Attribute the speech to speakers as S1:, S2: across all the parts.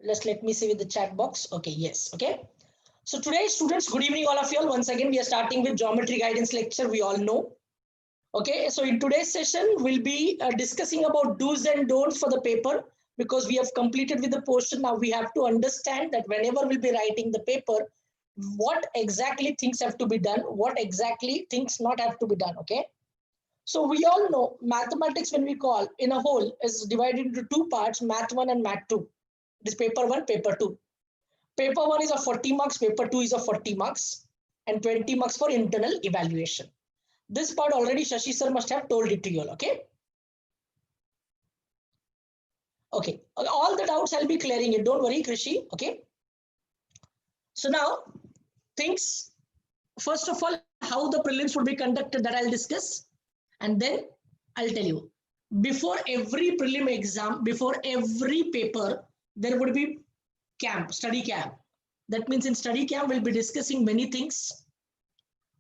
S1: Just let me see with the chat box. Okay, yes. Okay. So today, students, good evening, all of you all. Once again, we are starting with geometry guidance lecture. We all know. Okay, so in today's session, we'll be discussing about do's and don'ts for the paper, because we have completed with the portion. Now we have to understand that whenever we'll be writing the paper, what exactly things have to be done, what exactly things not have to be done. Okay. So we all know mathematics, when we call in a whole, is divided into two parts, math 1 and math 2. It is paper 1, paper 2. Paper 1 is of 40 marks, paper 2 is of 40 marks, and 20 marks for internal evaluation. This part already Shashi sir must have told it to you all. Okay. Okay. All the doubts I'll be clearing it. Don't worry, Krishi. Okay. So now things, first of all, how the prelims would be conducted, that I'll discuss. And then I'll tell you, before every prelim exam, before every paper, there would be camp, study camp. That means in study camp, we'll be discussing many things.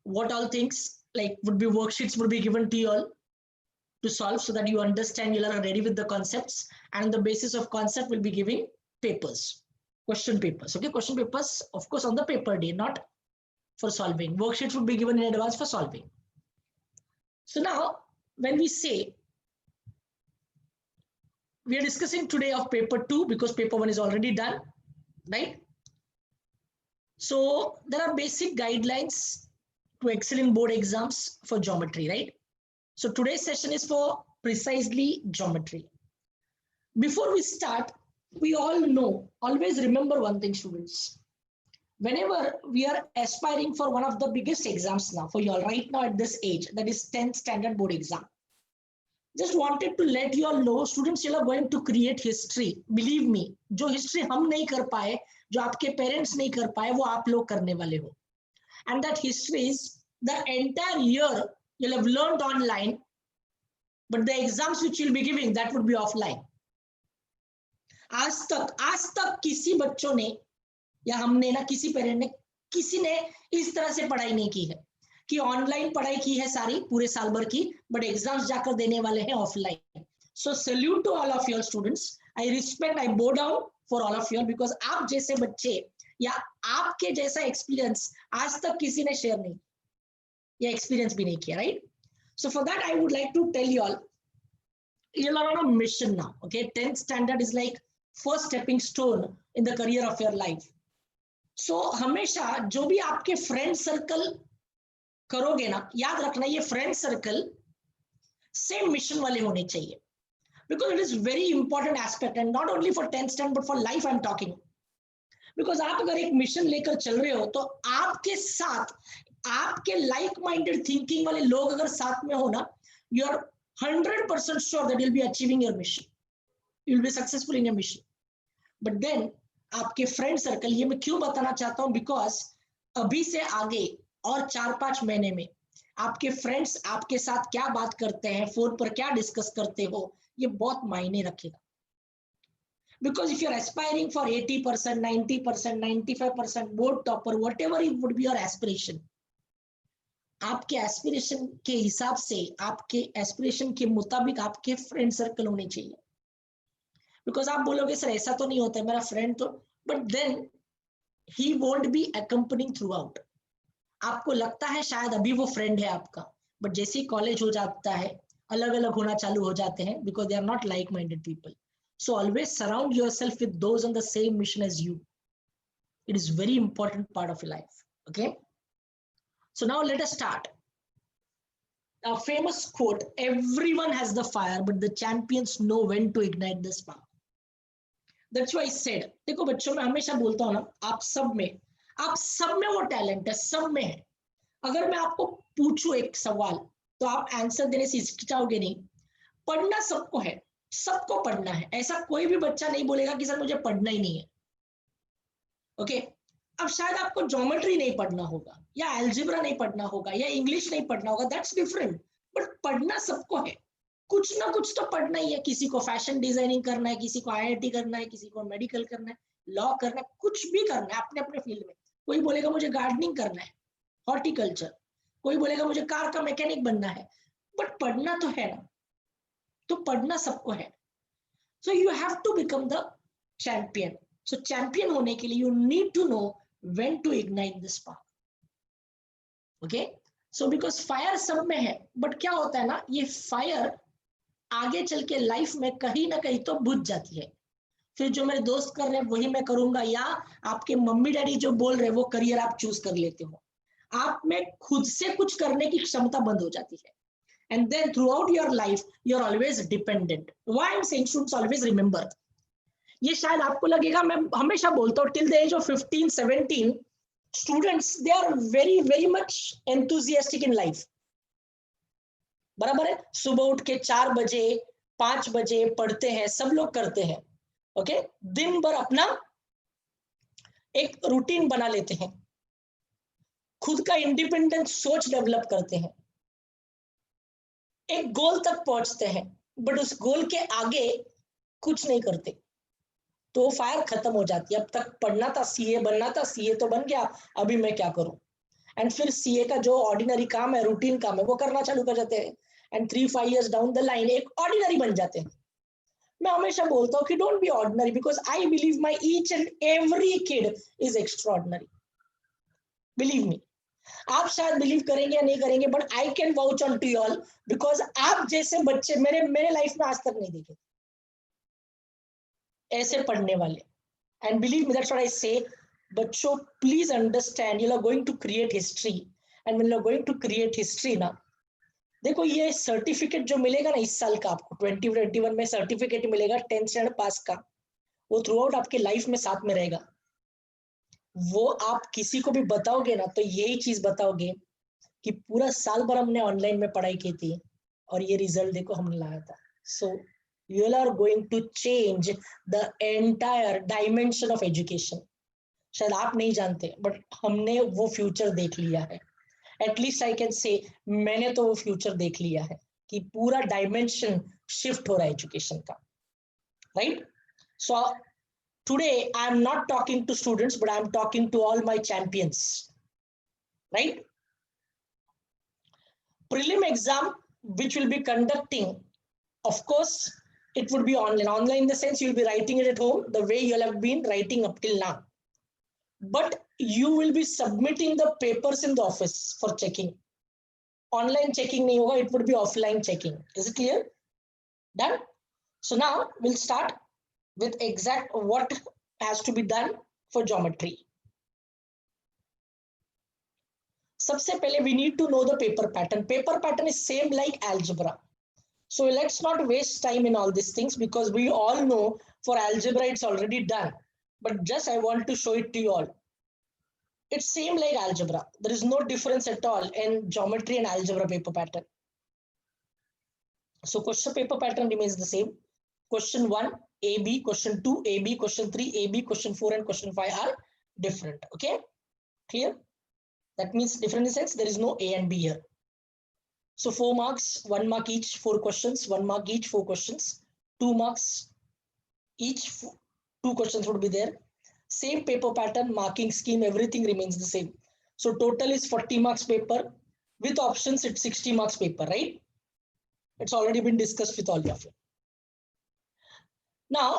S1: What all things, like would be worksheets would be given to you all to solve, so that you understand, you are ready with the concepts, and on the basis of concept we'll be giving papers, question papers. Okay, question papers, of course, on the paper day, not for solving. Worksheets would be given in advance for solving. So now, when we say, we are discussing today of paper 2, because paper 1 is already done, right? So there are basic guidelines to excel in board exams for geometry, right? So today's session is for precisely geometry. Before we start, we all know, always remember one thing, students. Whenever we are aspiring for one of the biggest exams now for you all right now at this age, that is 10th standard board exam. Just wanted to let you all know, students, you are going to create history. Believe me, जो history हम नहीं कर पाए, जो आपके parents नहीं कर पाए, वो आप लोग करने वाले हो. And that history is the entire year you'll have learned online, but the exams which you'll be giving, that would be offline. आज तक किसी बच्चों ने या हमने ना, किसी पेरेंट ने, किसी ने इस तरह से पढ़ाई नहीं की है कि ऑनलाइन पढ़ाई की है सारी पूरे साल भर की, बट एग्जाम्स जाकर देने वाले हैं offline. So salute to all of your students. I respect, I bow down for all of your, because आप जैसे बच्चे या आपके जैसा एक्सपीरियंस आज तक किसी ने शेयर नहीं या एक्सपीरियंस भी नहीं किया, right? So for that I would like to tell you all, you are on a mission now. Okay, 10th standard is like first stepping stone in the career of your life. So हमेशा जो भी आपके friend circle करोगे ना, याद रखना ये friend circle same mission वाले होने चाहिए, because it is very important aspect, and not only for 10th standard but for life I'm talking. Because आप अगर एक मिशन लेकर चल रहे हो, तो आपके साथ आपके लाइक माइंडेड थिंकिंग वाले लोग अगर साथ में हो ना, you are 100% sure that you'll be achieving your mission, you'll be successful in your mission. But then आपके फ्रेंड सर्कल, ये मैं क्यों बताना चाहता हूं, बिकॉज अभी से आगे और 4-5 महीने में आपके फ्रेंड्स आपके साथ क्या बात करते हैं, फोन पर क्या डिस्कस करते हो, ये बहुत मायने रखेगा. Because if you're aspiring for 80%, 90%, 95% board topper, whatever it would be your aspiration, आपके एस्पिरेशन के हिसाब से, आपके एस्पिरेशन के मुताबिक आपके फ्रेंड सर्कल होने चाहिए. बिकॉज आप बोलोगे सर ऐसा तो नहीं होता है, मेरा फ्रेंड तो, but then he won't be accompanying throughout. आपको लगता है शायद अभी वो फ्रेंड है आपका, बट जैसे ही कॉलेज हो जाता है अलग अलग होना चालू हो जाते हैं, because they are not like minded people. So always surround yourself with those on the same mission as you. It is very important part of your life. Okay, so now let us start. A famous quote, everyone has the fire but the champions know when to ignite the spark. That's why I said, देखो बच्चों, मैं हमेशा बोलता हूँ ना, आप सब में वो टैलेंट है, सब में है. अगर मैं आपको पूछूं एक सवाल, तो आप आंसर देने से हिचकिचाओगे नहीं. पढ़ना सबको है, सबको पढ़ना है. ऐसा कोई भी बच्चा नहीं बोलेगा कि सर मुझे पढ़ना ही नहीं है. ओके, अब शायद आपको ज्योमेट्री नहीं पढ़ना होगा, या अलजेब्रा नहीं पढ़ना होगा, या इंग्लिश नहीं पढ़ना होगा, दैट्स डिफरेंट. बट पढ़ना सबको है, कुछ ना कुछ तो पढ़ना ही है. किसी को फैशन डिजाइनिंग करना है, किसी को IIT करना है, किसी को मेडिकल करना है, लॉ करना है, कुछ भी करना है अपने अपने फील्ड में. कोई बोलेगा मुझे गार्डनिंग करना है, हॉर्टिकल्चर, कोई बोलेगा मुझे कार का मैकेनिक बनना है, बट पढ़ना तो है ना. तो पढ़ना सबको है. So you have to become the champion. So champion होने के लिए you need to know when to ignite the spark. Okay, so because fire सब में है, बट क्या होता है ना, ये फायर आगे चल के लाइफ में कहीं ना कहीं तो बुझ जाती है. फिर जो मेरे दोस्त कर रहे हैं वही मैं करूंगा, या आपके मम्मी डैडी जो बोल रहे हैं वो करियर आप चूज कर लेते हो. आप में खुद से कुछ करने की क्षमता बंद हो जाती है. And then throughout your life, you're always dependent. Why I'm saying students always remember. ये शायद आपको लगेगा, मैं हमेशा बोलता हूँ till the age of 15, 17, students they are very very much enthusiastic in life. बराबर है, सुबह उठ के 4 बजे 5 बजे पढ़ते हैं, सब लोग करते हैं. ओके, दिन भर अपना एक रूटीन बना लेते हैं, खुद का इंडिपेंडेंट सोच डेवलप करते हैं, एक गोल तक पहुंचते हैं, बट उस गोल के आगे कुछ नहीं करते, तो फायर खत्म हो जाती है. अब तक पढ़ना था, सीए बनना था, सीए तो बन गया, अभी मैं क्या करूं. एंड फिर सीए का जो ऑर्डिनरी काम है, रूटीन काम है, वो करना चालू कर जाते हैं. And 3-5 years down the line एक ऑर्डिनरी बन जाते हैं. मैं हमेशा बोलता हूँ कि don't be ordinary, because I believe my each and every kid is extraordinary. Believe me. आप शायद बिलीव करेंगे या नहीं करेंगे, but I can vouch on to all, because आप जैसे बच्चे मेरे लाइफ में आज तक नहीं देखे ऐसे पढ़ने वाले. And believe me, that's what I say, बच्चों please understand, you are going to create history. And when you are going to create history ना, देखो ये सर्टिफिकेट जो मिलेगा ना इस साल का, आपको 2021 में सर्टिफिकेट मिलेगा 10th स्टैंडर्ड पास का, वो थ्रू आउट आपके लाइफ में साथ में रहेगा. वो आप किसी को भी बताओगे ना, तो यही चीज बताओगे कि पूरा साल भर हमने ऑनलाइन में पढ़ाई की थी और ये रिजल्ट देखो हमने लाया था. सो you are going to change the entire dimension of education. शायद आप नहीं जानते, बट हमने वो फ्यूचर देख लिया है. एटलीस्ट आई कैन से, मैंने तो वो फ्यूचर देख लिया है कि पूरा डायमेंशन शिफ्ट हो रहा है एजुकेशन का. Right. So today I am not talking to students, but I am talking to all my champions. Right. Prelim exam which will be conducting, of course it would be online in the sense you'll be writing it at home the way you have been writing up till now, but you will be submitting the papers in the office for checking. Online checking nahi hoga, it would be offline checking. Is it clear? Done. So now we'll start with exact what has to be done for geometry. सबसे पहले we need to know the paper pattern. Paper pattern is same like algebra. So let's not waste time in all these things, because we all know for algebra it's already done. But just I want to show it to you all. It's same like algebra. There is no difference at all in geometry and algebra paper pattern. So question paper pattern remains the same. Question 1 AB, question 2 AB, question 3 AB, question 4 and question 5 are different. Okay, clear? That means different in the sense there is no A and B here. So 4 marks, 1 mark each, 4 questions, 1 mark each, 4 questions, 2 marks each, 2 questions would be there. Same paper pattern, marking scheme, everything remains the same. So total is 40 marks paper. With options, it's 60 marks paper, right? It's already been discussed with all of you. Now,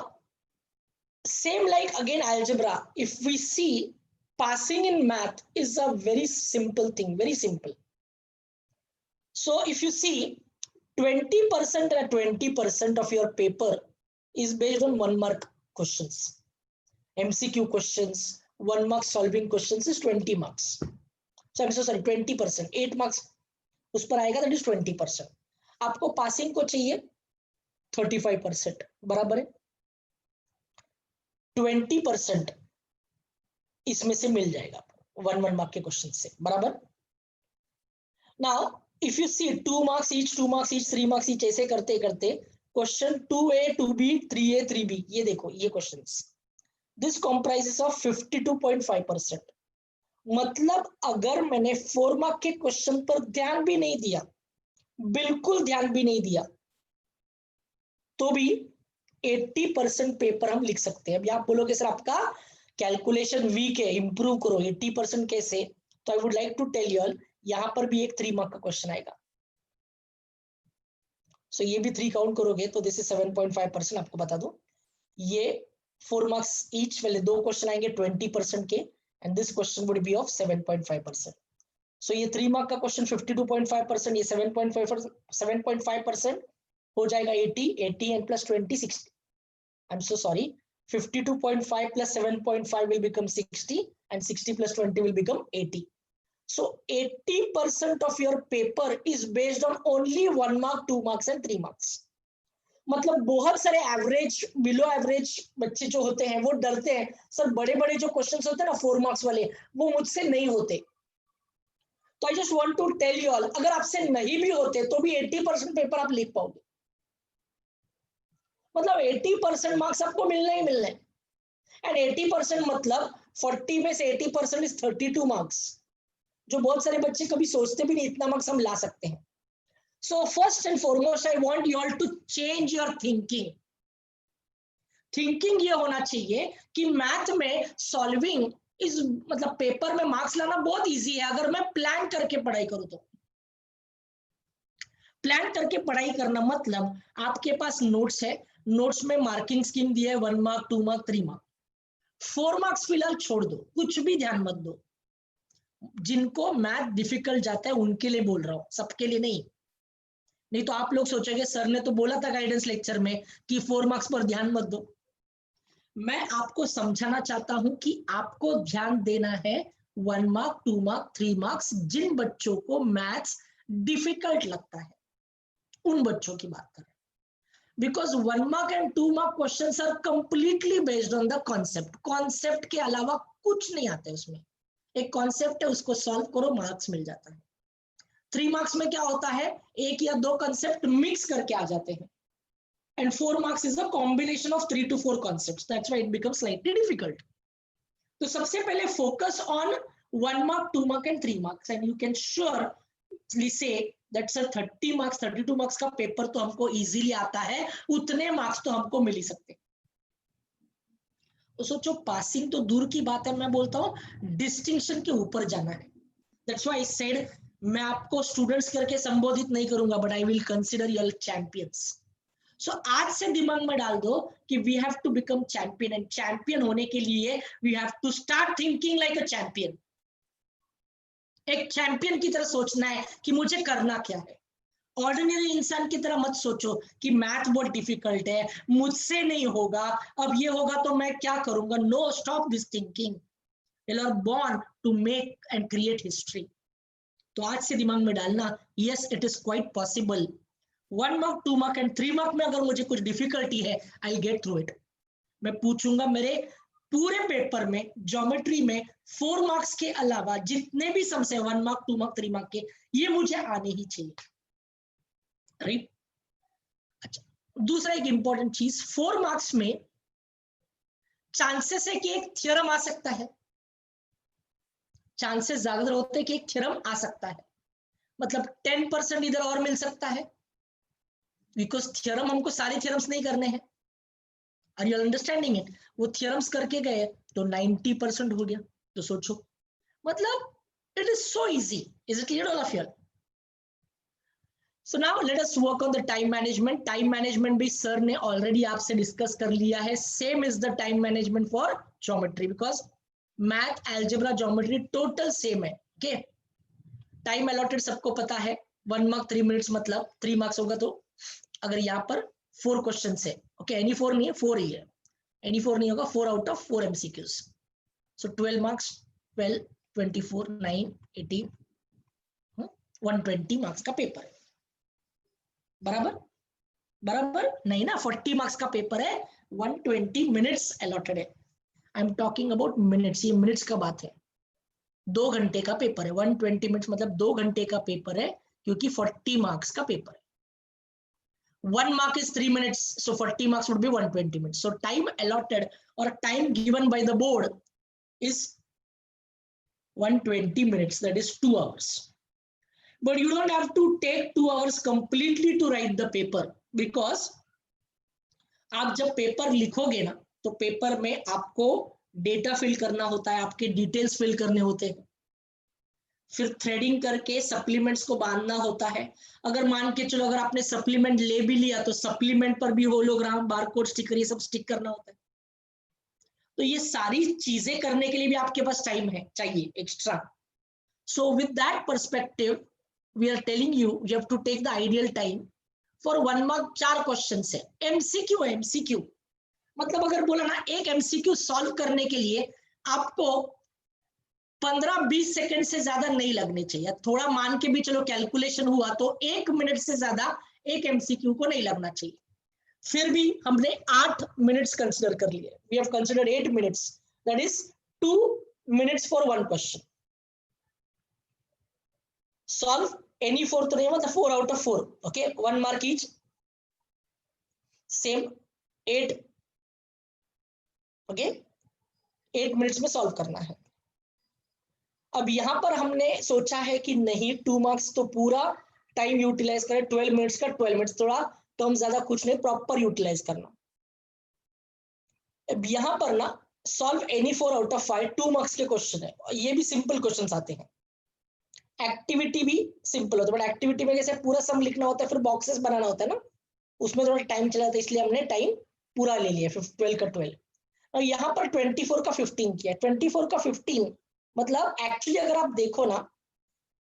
S1: same like again algebra, if we see, passing in math is a very simple thing, very simple. So if you see 20% and 20% of your paper is based on 1 mark questions. MCQ questions, 1 mark solving questions is 20 marks. So I'm so sorry, 20%, 8 marks उस पर आएगा, that is 20%. आपको passing को चाहिए 35%, बराबर है. 20% इसमें से मिल जाएगा 1 mark के क्वेश्चन से, बराबर. Now if you see 2 marks each, 2 marks each, 3 marks each, ऐसे करते करते question 2A, 2B, 3A, 3B, ये देखो ये क्वेश्चंस, this comprises of 52.5%. मतलब अगर मैंने 4 मार्क के क्वेश्चन पर ध्यान भी नहीं दिया, बिल्कुल ध्यान भी नहीं दिया, तो भी 80% पेपर हम लिख सकते हैं. अभी आप बोलोगे सर आपका कैलकुलेशन वीक है, इंप्रूव करो, 80% कैसे? तो I would like to tell you all, यहां पर भी एक 3 मार्क का क्वेश्चन आएगा. सो ये भी 3 काउंट करोगे तो दिस इज 7.5%. आपको बता दो, ये 4 marks each वाले 2 क्वेश्चन आएंगे 20% के, and this question would be of 7.5%. सो ये 3 मार्क का क्वेश्चन 52.5%, ये 7.5% हो जाएगा 80 and plus 20 60. I am so sorry, 52.5 plus 7.5 will become 60 and 60 plus 20 will become 80. So 80% of your paper is based on only 1 mark, 2 marks and 3 marks. मतलब बहुत सारे average, below average बच्चे जो होते हैं वो डरते हैं, सर बड़े बड़े जो क्वेश्चंस होते हैं ना 4 मार्क्स वाले, वो मुझसे नहीं होते. तो I just want to tell you all, अगर आपसे नहीं भी होते तो भी 80% पेपर आप लिख पाओगे. मतलब 80% मार्क्स आपको मिलने ही मिलने. एंड 80% मतलब 40 में से 80% इज 32 मार्क्स, जो बहुत सारे बच्चे कभी सोचते भी नहीं इतना मार्क्स हम ला सकते हैं. So first and foremost I want you all to change your thinking. Thinking ये होना चाहिए कि मैथ में सॉल्विंग इस मतलब पेपर में मार्क्स लाना बहुत इजी है अगर मैं प्लान करके पढ़ाई करूं तो. प्लान करके पढ़ाई करना मतलब आपके पास नोट्स है, नोट्स में मार्किंग स्कीम दिया है 1 मार्क, 2 मार्क, 3 मार्क. 4 मार्क्स फिलहाल छोड़ दो, कुछ भी ध्यान मत दो. जिनको मैथ डिफिकल्ट जाता है उनके लिए बोल रहा हूं, सबके लिए नहीं. नहीं तो आप लोग सोचेंगे सर ने तो बोला था गाइडेंस लेक्चर में कि 4 मार्क्स पर ध्यान मत दो. मैं आपको समझाना चाहता हूं कि आपको ध्यान देना है 1 मार्क, 2 मार्क, 3 मार्क्स, जिन बच्चों को मैथ्स डिफिकल्ट लगता है उन बच्चों की बात करें. Because 1 mark and 2 mark questions are completely based on the concept. Concept के अलावा कुछ नहीं आता है उसमें. एक कॉन्सेप्ट है, उसको सॉल्व करो, मार्क्स मिल जाता है. 3 मार्क्स में क्या होता है, एक या दो कॉन्सेप्ट मिक्स करके आ जाते हैं. And 4 marks is a combination of 3 to 4 concepts. That's why it becomes slightly difficult. तो सबसे पहले focus on 1 mark, 2 mark and 3 marks, and you can surely say that sir 30 marks 32 marks का paper तो हमको easily आता है, उतने marks तो हमको मिल ही सकते. तो सोचो पासिंग तो दूर की बात है, मैं बोलता हूं डिस्टिंक्शन के ऊपर जाना है. दैट्स व्हाई आई सेड मैं आपको स्टूडेंट्स करके संबोधित नहीं करूंगा, but I will consider you champions. So आज से दिमाग में डाल दो कि we have to become champion, and champion होने के लिए we have to start thinking like a champion. एक चैंपियन की तरह सोचना है कि मुझे करना क्या है. ऑर्डिनरी इंसान की तरह मत सोचो कि मैथ बहुत डिफिकल्ट है, मुझसे नहीं होगा, अब ये होगा तो मैं क्या करूंगा. No, stop this thinking. You are born to make and create history. तो आज से दिमाग में डालना, yes it is quite possible. 1 mark, 2 mark and 3 mark में अगर मुझे कुछ डिफिकल्टी है, I will get through it. मैं पूछूंगा मेरे पूरे पेपर में ज्योमेट्री में 4 मार्क्स के अलावा जितने भी सम्स है 1 मार्क, 2 मार्क, 3 मार्क के, ये मुझे आने ही चाहिए. राइट. अच्छा, दूसरा एक इंपॉर्टेंट चीज, 4 मार्क्स में चांसेस है कि एक थ्योरम आ सकता है. चांसेस ज्यादा होते हैं कि एक थ्योरम आ सकता है, मतलब 10% इधर और मिल सकता है, बिकॉज थ्योरम हमको सारे थ्योरम्स नहीं करने हैं. Are you understanding it. वो थ्योरम्स करके गए तो 90% हो गया. तो सोचो, मतलब it is so easy. Is it clear all of you? So now let us work on the time management. Time management भी सर ने ऑलरेडी आपसे डिस्कस कर लिया है. Same is the time management for geometry, because math, algebra, geometry total same है. Okay, time allotted सबको पता है 1 मार्क 3 मिनट्स, मतलब 3 मार्क्स होगा. तो अगर यहाँ पर 4 क्वेश्चन है, ओके, एनी 4 नहीं है, 4 ही है. एनी 4 नहीं होगा, 4 out of 4 MCQs. So 12 marks, 12, 24, 9, 18, 120 marks का पेपर है. बराबर बराबर नहीं ना, 40 मार्क्स का पेपर है, 120 मिनट्स अलॉटेड है. आई एम टॉकिंग अबाउट मिनट्स, ये मिनट्स का बात है. 2 घंटे का पेपर है. 120 मिनट्स मतलब 2 घंटे का पेपर है, क्योंकि 40 मार्क्स का पेपर है. 1 mark is 3 minutes, so 40 marks would be 120 minutes. So time allotted or time given by the board is 120 minutes, that is 2 hours. But you don't have to take 2 hours completely to write the paper, because आप जब paper लिखोगे ना, तो paper में आपको data fill करना होता है, आपके डिटेल्स फिल करने होते हैं, फिर थ्रेडिंग करके सप्लीमेंट्स को बांधना होता है. अगर मान के चलो अगर आपने सप्लीमेंट ले भी लिया तो सप्लीमेंट पर भी होलोग्राम, बारकोड, स्टिकर, ये सब स्टिक करना होता है. तो ये सारी चीजें करने के लिए भी आपके पास टाइम है चाहिए extra. So with that perspective we are telling you have to take the ideal time for 1 mark. 4 question है. एमसीक्यू एमसीक्यू मतलब अगर बोला ना एक एमसीक्यू सॉल्व करने के लिए आपको 15-20 सेकंड से ज्यादा नहीं लगने चाहिए. थोड़ा मान के भी चलो कैलकुलेशन हुआ तो 1 मिनट से ज्यादा एक एमसीक्यू को नहीं लगना चाहिए. फिर भी हमने 8 मिनट्स कंसिडर कर लिए. We have considered 8 minutes, that is 2 minutes for 1 question. Solve any 4 तो नहीं मतलब 4 out of 4. Okay, 1 mark each. Same 8. Okay, 8 minutes में सॉल्व करना है. अब यहां पर हमने सोचा है कि नहीं 2 मार्क्स तो पूरा टाइम यूटिलाइज करें. 12 मिनट्स का 12 मिनट्स, थोड़ा कम ज्यादा कुछ नहीं, प्रॉपर यूटिलाइज करना. अब यहां पर ना solve any 4 out of 5 2 marks के क्वेश्चन है. ये भी सिंपल क्वेश्चंस आते हैं. एक्टिविटी भी सिंपल होता है, बट एक्टिविटी में कैसे पूरा सम लिखना होता है, फिर बॉक्सेस बनाना होता है ना, उसमें थोड़ा टाइम चला जाता है, इसलिए हमने टाइम पूरा ले लिया 12 का 12. और यहाँ पर 24 का 15 किया. 24 का 15 मतलब एक्चुअली अगर आप देखो ना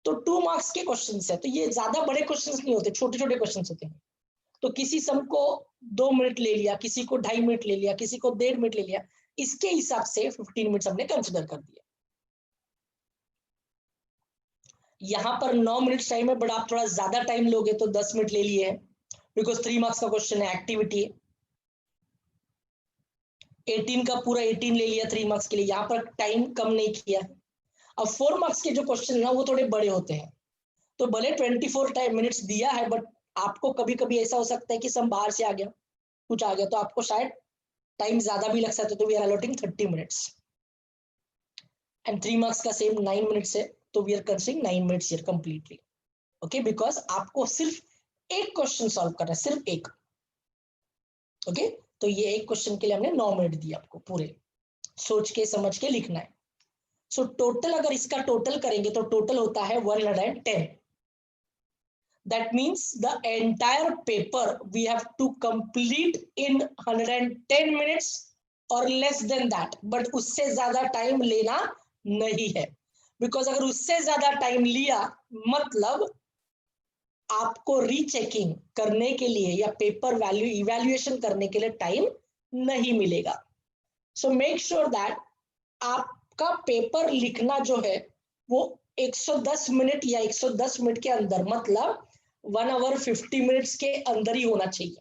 S1: तो 2 मार्क्स के क्वेश्चंस है, तो ये ज्यादा बड़े क्वेश्चंस नहीं होते, छोटे छोटे क्वेश्चंस होते हैं. तो किसी सम को 2 मिनट ले लिया, किसी को 2.5 मिनट ले लिया, किसी को 1.5 मिनट ले लिया, इसके हिसाब से 15 मिनट्स हमने कंसिडर कर दिया. यहां पर 9 मिनट टाइम है, बट आप थोड़ा ज्यादा टाइम लोगे तो 10 मिनट ले लिए, बिकॉज 3 मार्क्स का क्वेश्चन है, एक्टिविटी है. 18 का पूरा 18 ले लिया 3 मार्क्स के लिए, यहाँ पर टाइम कम नहीं किया. अब 4 मार्क्स के जो क्वेश्चन है ना वो थोड़े बड़े होते हैं, तो भले 24 मिनट्स दिया है, बट आपको कभी कभी ऐसा हो सकता है कि सम बाहर से आ गया, कुछ आ गया, तो आपको शायद टाइम ज्यादा भी लग सकता है. तो we are allotting 30 minutes. And 3 marks का सेम 9 मिनट्स है, तो we are considering 9 minutes here completely. Okay, because आपको सिर्फ एक क्वेश्चन सॉल्व करना है, सिर्फ एक. ओके, तो ये एक क्वेश्चन के लिए हमने 9 मिनट दिया आपको, पूरे सोच के समझ के लिखना है. सो टोटल अगर इसका टोटल करेंगे तो टोटल होता है 110. That means the entire paper we have to complete in 110 minutes or less than that. But उससे ज्यादा टाइम लेना नहीं है, बिकॉज अगर उससे ज्यादा टाइम लिया मतलब आपको रीचेकिंग करने के लिए या पेपर वैल्यू इवैल्यूएशन करने के लिए टाइम नहीं मिलेगा. सो मेक श्योर दैट आपका पेपर लिखना जो है वो 110 मिनट या 110 मिनट के अंदर, मतलब 1 आवर 50 मिनट्स के अंदर ही होना चाहिए.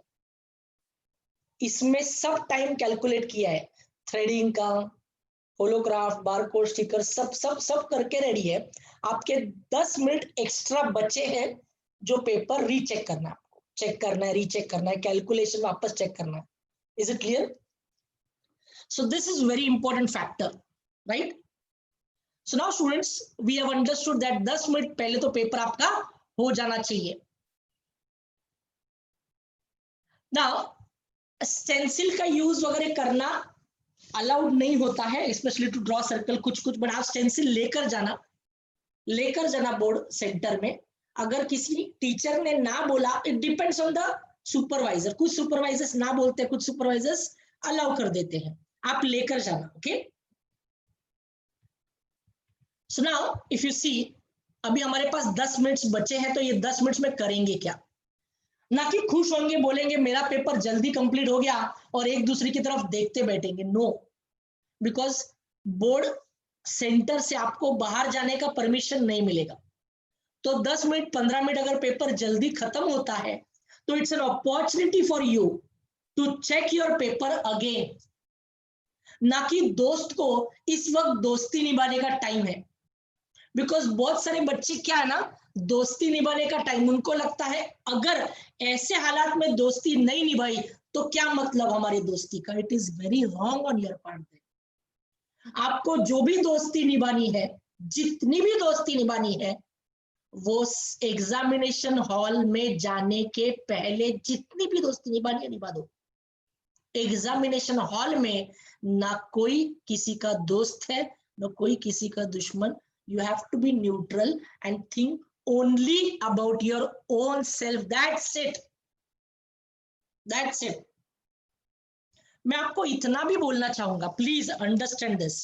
S1: इसमें सब टाइम कैलकुलेट किया है, थ्रेडिंग का, होलोग्राफ, बारकोड, स्टिकर, सब सब सब करके रेडी है. आपके 10 मिनट एक्स्ट्रा बचे हैं जो पेपर रीचेक करना है, आपको चेक करना है, रीचेक करना है, कैलकुलेशन वापस चेक करना है. Is it clear? So this is very important factor, right? So now students we have understood that 10 minute पहले तो पेपर आपका हो जाना चाहिए. नाउ स्टेंसिल का यूज वगैरह करना अलाउड नहीं होता है, स्पेशली टू ड्रॉ सर्कल कुछ कुछ, बट आप स्टेंसिल लेकर जाना बोर्ड सेंटर में. अगर किसी टीचर ने ना बोला, it depends on the supervisor. कुछ सुपरवाइजर्स ना बोलते, कुछ सुपरवाइजर्स अलाउ कर देते हैं, आप लेकर जाना. Okay, so now if you see अभी हमारे पास 10 मिनट्स बचे हैं, तो ये 10 मिनट्स में करेंगे क्या? ना कि खुश होंगे, बोलेंगे मेरा पेपर जल्दी कंप्लीट हो गया और एक दूसरे की तरफ देखते बैठेंगे. नो, बिकॉज बोर्ड सेंटर से आपको बाहर जाने का परमिशन नहीं मिलेगा. तो 10 मिनट 15 मिनट अगर पेपर जल्दी खत्म होता है तो it's an opportunity for you to check your paper again. ना कि दोस्त को इस वक्त दोस्ती निभाने का टाइम है, बिकॉज बहुत सारे बच्चे क्या है ना, दोस्ती निभाने का टाइम, उनको लगता है अगर ऐसे हालात में दोस्ती नहीं निभाई तो क्या मतलब हमारी दोस्ती का. It is very wrong on your part. आपको जो भी दोस्ती निभानी है, जितनी भी दोस्ती निभानी है, वो एग्जामिनेशन हॉल में जाने के पहले जितनी भी दोस्ती निभानी है निभा दो. एग्जामिनेशन हॉल में ना कोई किसी का दोस्त है, ना कोई किसी का दुश्मन. You have to be neutral and think only about your own self. That's it. मैं आपको इतना भी बोलना चाहूंगा, प्लीज अंडरस्टैंड दिस।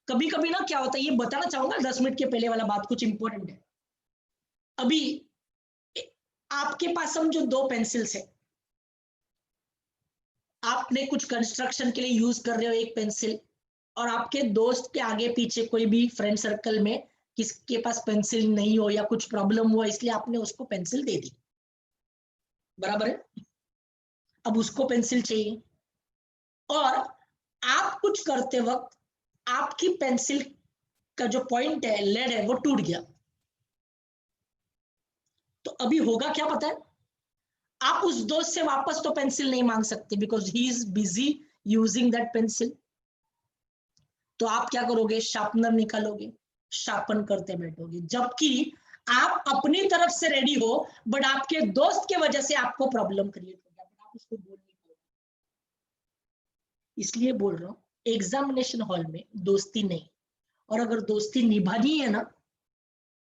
S1: कभी कभी ना क्या होता है, ये बताना चाहूंगा 10 मिनट के पहले वाला बात कुछ इंपॉर्टेंट है। अभी आपके पास हम जो 2 पेंसिल्स है, आपने कुछ कंस्ट्रक्शन के लिए यूज कर रहे हो एक पेंसिल, और आपके दोस्त के आगे पीछे कोई भी फ्रेंड सर्कल में किसके पास पेंसिल नहीं हो या कुछ प्रॉब्लम हुआ, इसलिए आपने उसको पेंसिल दे दी, बराबर है। अब उसको पेंसिल चाहिए और आप कुछ करते वक्त आपकी पेंसिल का जो पॉइंट है, लेड है, वो टूट गया। तो अभी होगा क्या पता है, आप उस दोस्त से वापस तो पेंसिल नहीं मांग सकते because he is busy using that pencil. तो आप क्या करोगे, शार्पनर निकालोगे, शार्पन करते बैठोगे, जबकि आप अपनी तरफ से रेडी हो, बट आपके दोस्त के वजह से आपको प्रॉब्लम क्रिएट हो गया, बट आप उसको बोल नहीं पाओगे। इसलिए बोल रहा हूं, एग्जामिनेशन हॉल में दोस्ती नहीं, और अगर दोस्ती निभानी है ना,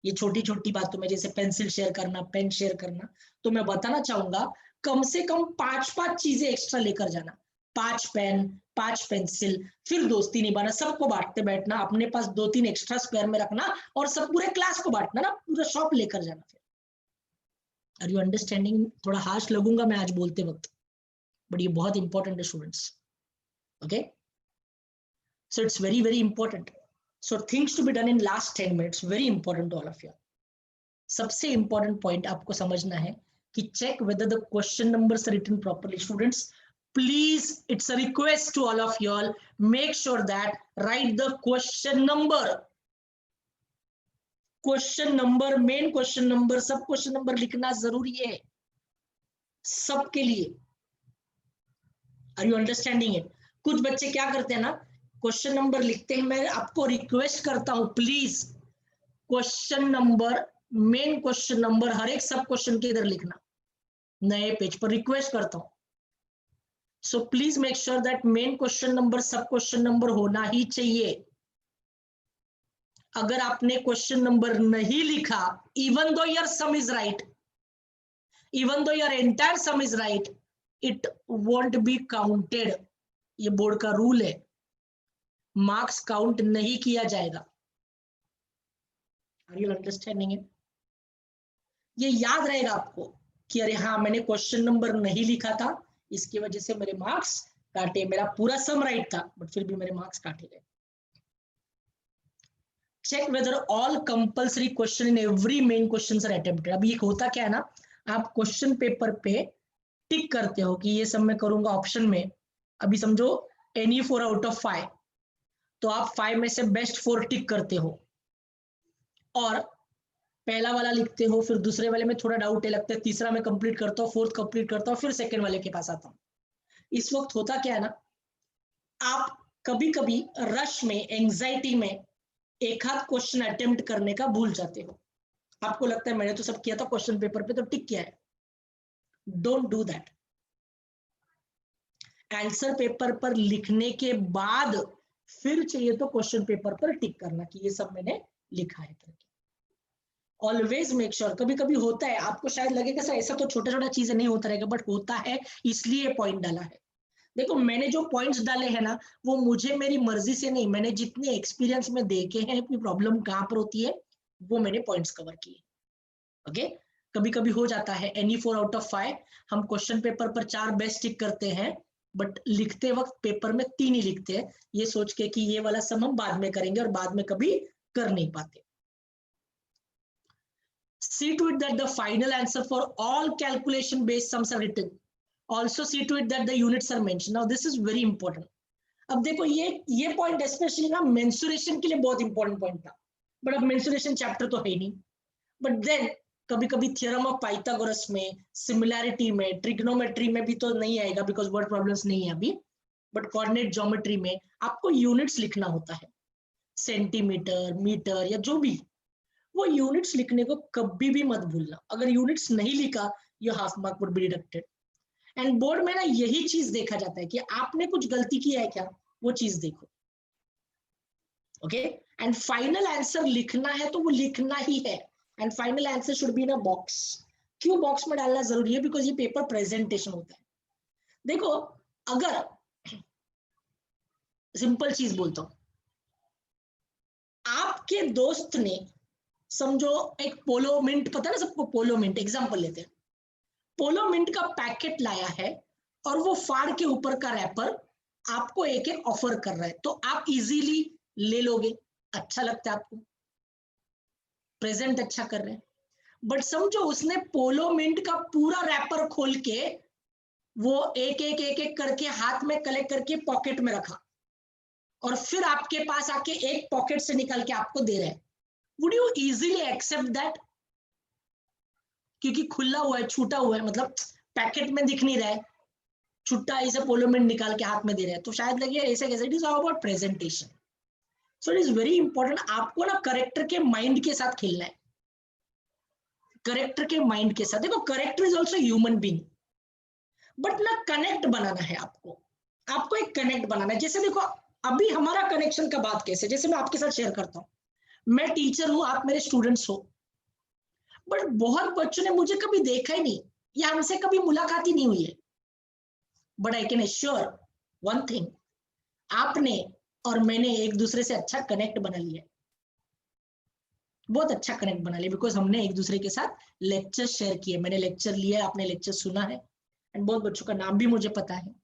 S1: ये छोटी छोटी बातों में जैसे पेंसिल शेयर करना, पेन शेयर करना, तो मैं बताना चाहूंगा कम से कम 5 चीजें एक्स्ट्रा लेकर जाना, 5 पेन, 5 पेंसिल, फिर दोस्ती निभाना, सबको बांटते बैठना, अपने पास 2-3 एक्स्ट्रा स्क्वायर में रखना और सब पूरे क्लास को बांटना ना, पूरा शॉप लेकर जाना। फिर आर यू अंडरस्टैंडिंग? थोड़ा हार्श लगूंगा मैं आज बोलते वक्त, बट ये बहुत इंपॉर्टेंट है students, okay. So it's very very important. So things to be done in last 10 minutes, very important to all of you. सबसे इंपॉर्टेंट पॉइंट आपको समझना है कि check whether the question numbers are written properly. Students please, it's a request to all of you all, make sure that write the question number. Question number, main question number, sub question number लिखना जरूरी है सबके लिए। Are you understanding it? कुछ बच्चे क्या करते हैं ना, क्वेश्चन नंबर लिखते हैं। मैं आपको रिक्वेस्ट करता हूं please, question number, main question number हर एक सब क्वेश्चन के इधर लिखना, नए पेज पर, रिक्वेस्ट करता हूं। So please make sure that main question number, sub question number होना ही चाहिए। अगर आपने क्वेश्चन नंबर नहीं लिखा, even though your sum is right, even though your entire sum is right, it won't be counted. ये board का rule है, marks count नहीं किया जाएगा। Are you understanding it? ये याद रहेगा आपको कि अरे हाँ, मैंने क्वेश्चन नंबर नहीं लिखा था, इसकी वजह से मेरे मार्क्स काटे। मेरा पूरा सम राइट था बट फिर भी मेरे मार्क्स काटे गए। Check whether all compulsory question in every main question are attempted. अभी एक होता क्या है ना, आप क्वेश्चन पेपर पे टिक करते हो कि ये सब मैं करूंगा ऑप्शन में। अभी समझो एनी 4 आउट ऑफ 5, तो आप 5 में से बेस्ट 4 टिक करते हो और पहला वाला लिखते हो, फिर दूसरे वाले में थोड़ा डाउट है, लगता है तीसरा में कंप्लीट करता हूँ, फोर्थ कंप्लीट करता हूँ, फिर सेकंड वाले के पास आता हूँ। इस वक्त होता क्या है ना, आप कभी कभी रश में, एंजाइटी में एक हाथ क्वेश्चन अटेम्प्ट करने का भूल जाते हो। आपको लगता है मैंने तो सब किया था क्वेश्चन पेपर पे, तो टिक किया है। Don't do that. Answer paper पर लिखने के बाद फिर चाहिए तो क्वेश्चन पेपर पर टिक करना कि ये सब मैंने लिखा है करके। Always make sure. कभी कभी होता है, आपको शायद लगेगा सर ऐसा तो छोटा छोटा चीजें नहीं होता रहेगा, बट होता है, इसलिए पॉइंट डाला है। देखो मैंने जो पॉइंट्स डाले हैं ना, वो मुझे मेरी मर्जी से नहीं, मैंने जितने एक्सपीरियंस में देखे हैं अपनी प्रॉब्लम कहाँ पर होती है, वो मैंने पॉइंट्स कवर किए। ओके, कभी कभी हो जाता है एनी 4 आउट ऑफ 5, हम क्वेश्चन पेपर पर 4 बेस्ट टिक करते हैं, बट लिखते वक्त पेपर में 3 ही लिखते हैं, ये सोच के कि ये वाला सम हम बाद में करेंगे, और बाद में कभी कर नहीं पाते। See to it that the final answer for all calculation based sums are written. Also see to it that the units are mentioned. Now this is very important. अब देखो ये पॉइंट स्पेशली ना मेंसुरेशन के लिए बहुत important point था, but अब mensuration chapter तो है ही नहीं। बट देन कभी कभी थियरम ऑफ पाइथागोरस में, सिमिलैरिटी में, ट्रिग्नोमेट्री में भी तो नहीं आएगा बिकॉज वर्ड प्रॉब्लम्स नहीं है अभी, बट कोऑर्डिनेट ज्योमेट्री में आपको यूनिट्स लिखना होता है, सेंटीमीटर, मीटर या जो भी। वो यूनिट्स लिखने को कभी भी मत भूलना। अगर यूनिट्स नहीं लिखा, your half Mark would be deducted. And board में ना यही चीज देखा जाता है कि आपने कुछ गलती किया है क्या, वो चीज देखो। ओके, एंड फाइनल आंसर लिखना है तो वो लिखना ही है, and final answer should be in a box. क्यों बॉक्स में डालना जरूरी है? बिकॉज ये पेपर प्रेजेंटेशन होता है। देखो, अगर सिंपल चीज बोलता हूं, आपके दोस्त ने समझो एक पोलो मिंट, पता है ना सबको पोलो मिंट, एग्जांपल लेते हैं, पोलो मिंट का पैकेट लाया है और वो फाड़ के ऊपर का रैपर आपको एक एक ऑफर कर रहा है, तो आप इजीली ले लोगे, अच्छा लगता है आपको, प्रेजेंट अच्छा कर रहे हैं। बट समझो उसने पोलो मिंट का पूरा रैपर खोल के वो एक एक एक एक करके हाथ में कलेक्ट करके पॉकेट में रखा और फिर आपके पास आके एक पॉकेट से निकल के आपको दे रहे हैं, would you easily accept that? क्योंकि खुला हुआ है, छूटा हुआ है, मतलब पैकेट में दिख नहीं रहा है, छुट्टा ऐसे पोलो मिंट निकाल के हाथ में दे रहे हैं, तो शायद लगे ऐसे कैसे। It is all about presentation. So it is very important, आपको ना करेक्टर के माइंड के साथ खेलना है, करेक्टर के माइंड के साथ। देखो, character is also human being, but ना कनेक्ट बनाना है आपको, आपको एक कनेक्ट बनाना है। जैसे देखो, अभी हमारा कनेक्शन का बात कैसे, जैसे मैं आपके साथ शेयर करता हूं, मैं टीचर हूं, आप मेरे स्टूडेंट्स हो, बट बहुत बच्चों ने मुझे कभी देखा ही नहीं या हमसे कभी मुलाकात ही नहीं हुई है। But I can assure one thing, आपने और मैंने एक दूसरे से अच्छा कनेक्ट बना लिया, बहुत अच्छा कनेक्ट बना लिया, बिकॉज हमने एक दूसरे के साथ लेक्चर शेयर किए, मैंने लेक्चर लिया, आपने लेक्चर सुना है, एंड बहुत बच्चों का नाम भी मुझे पता है।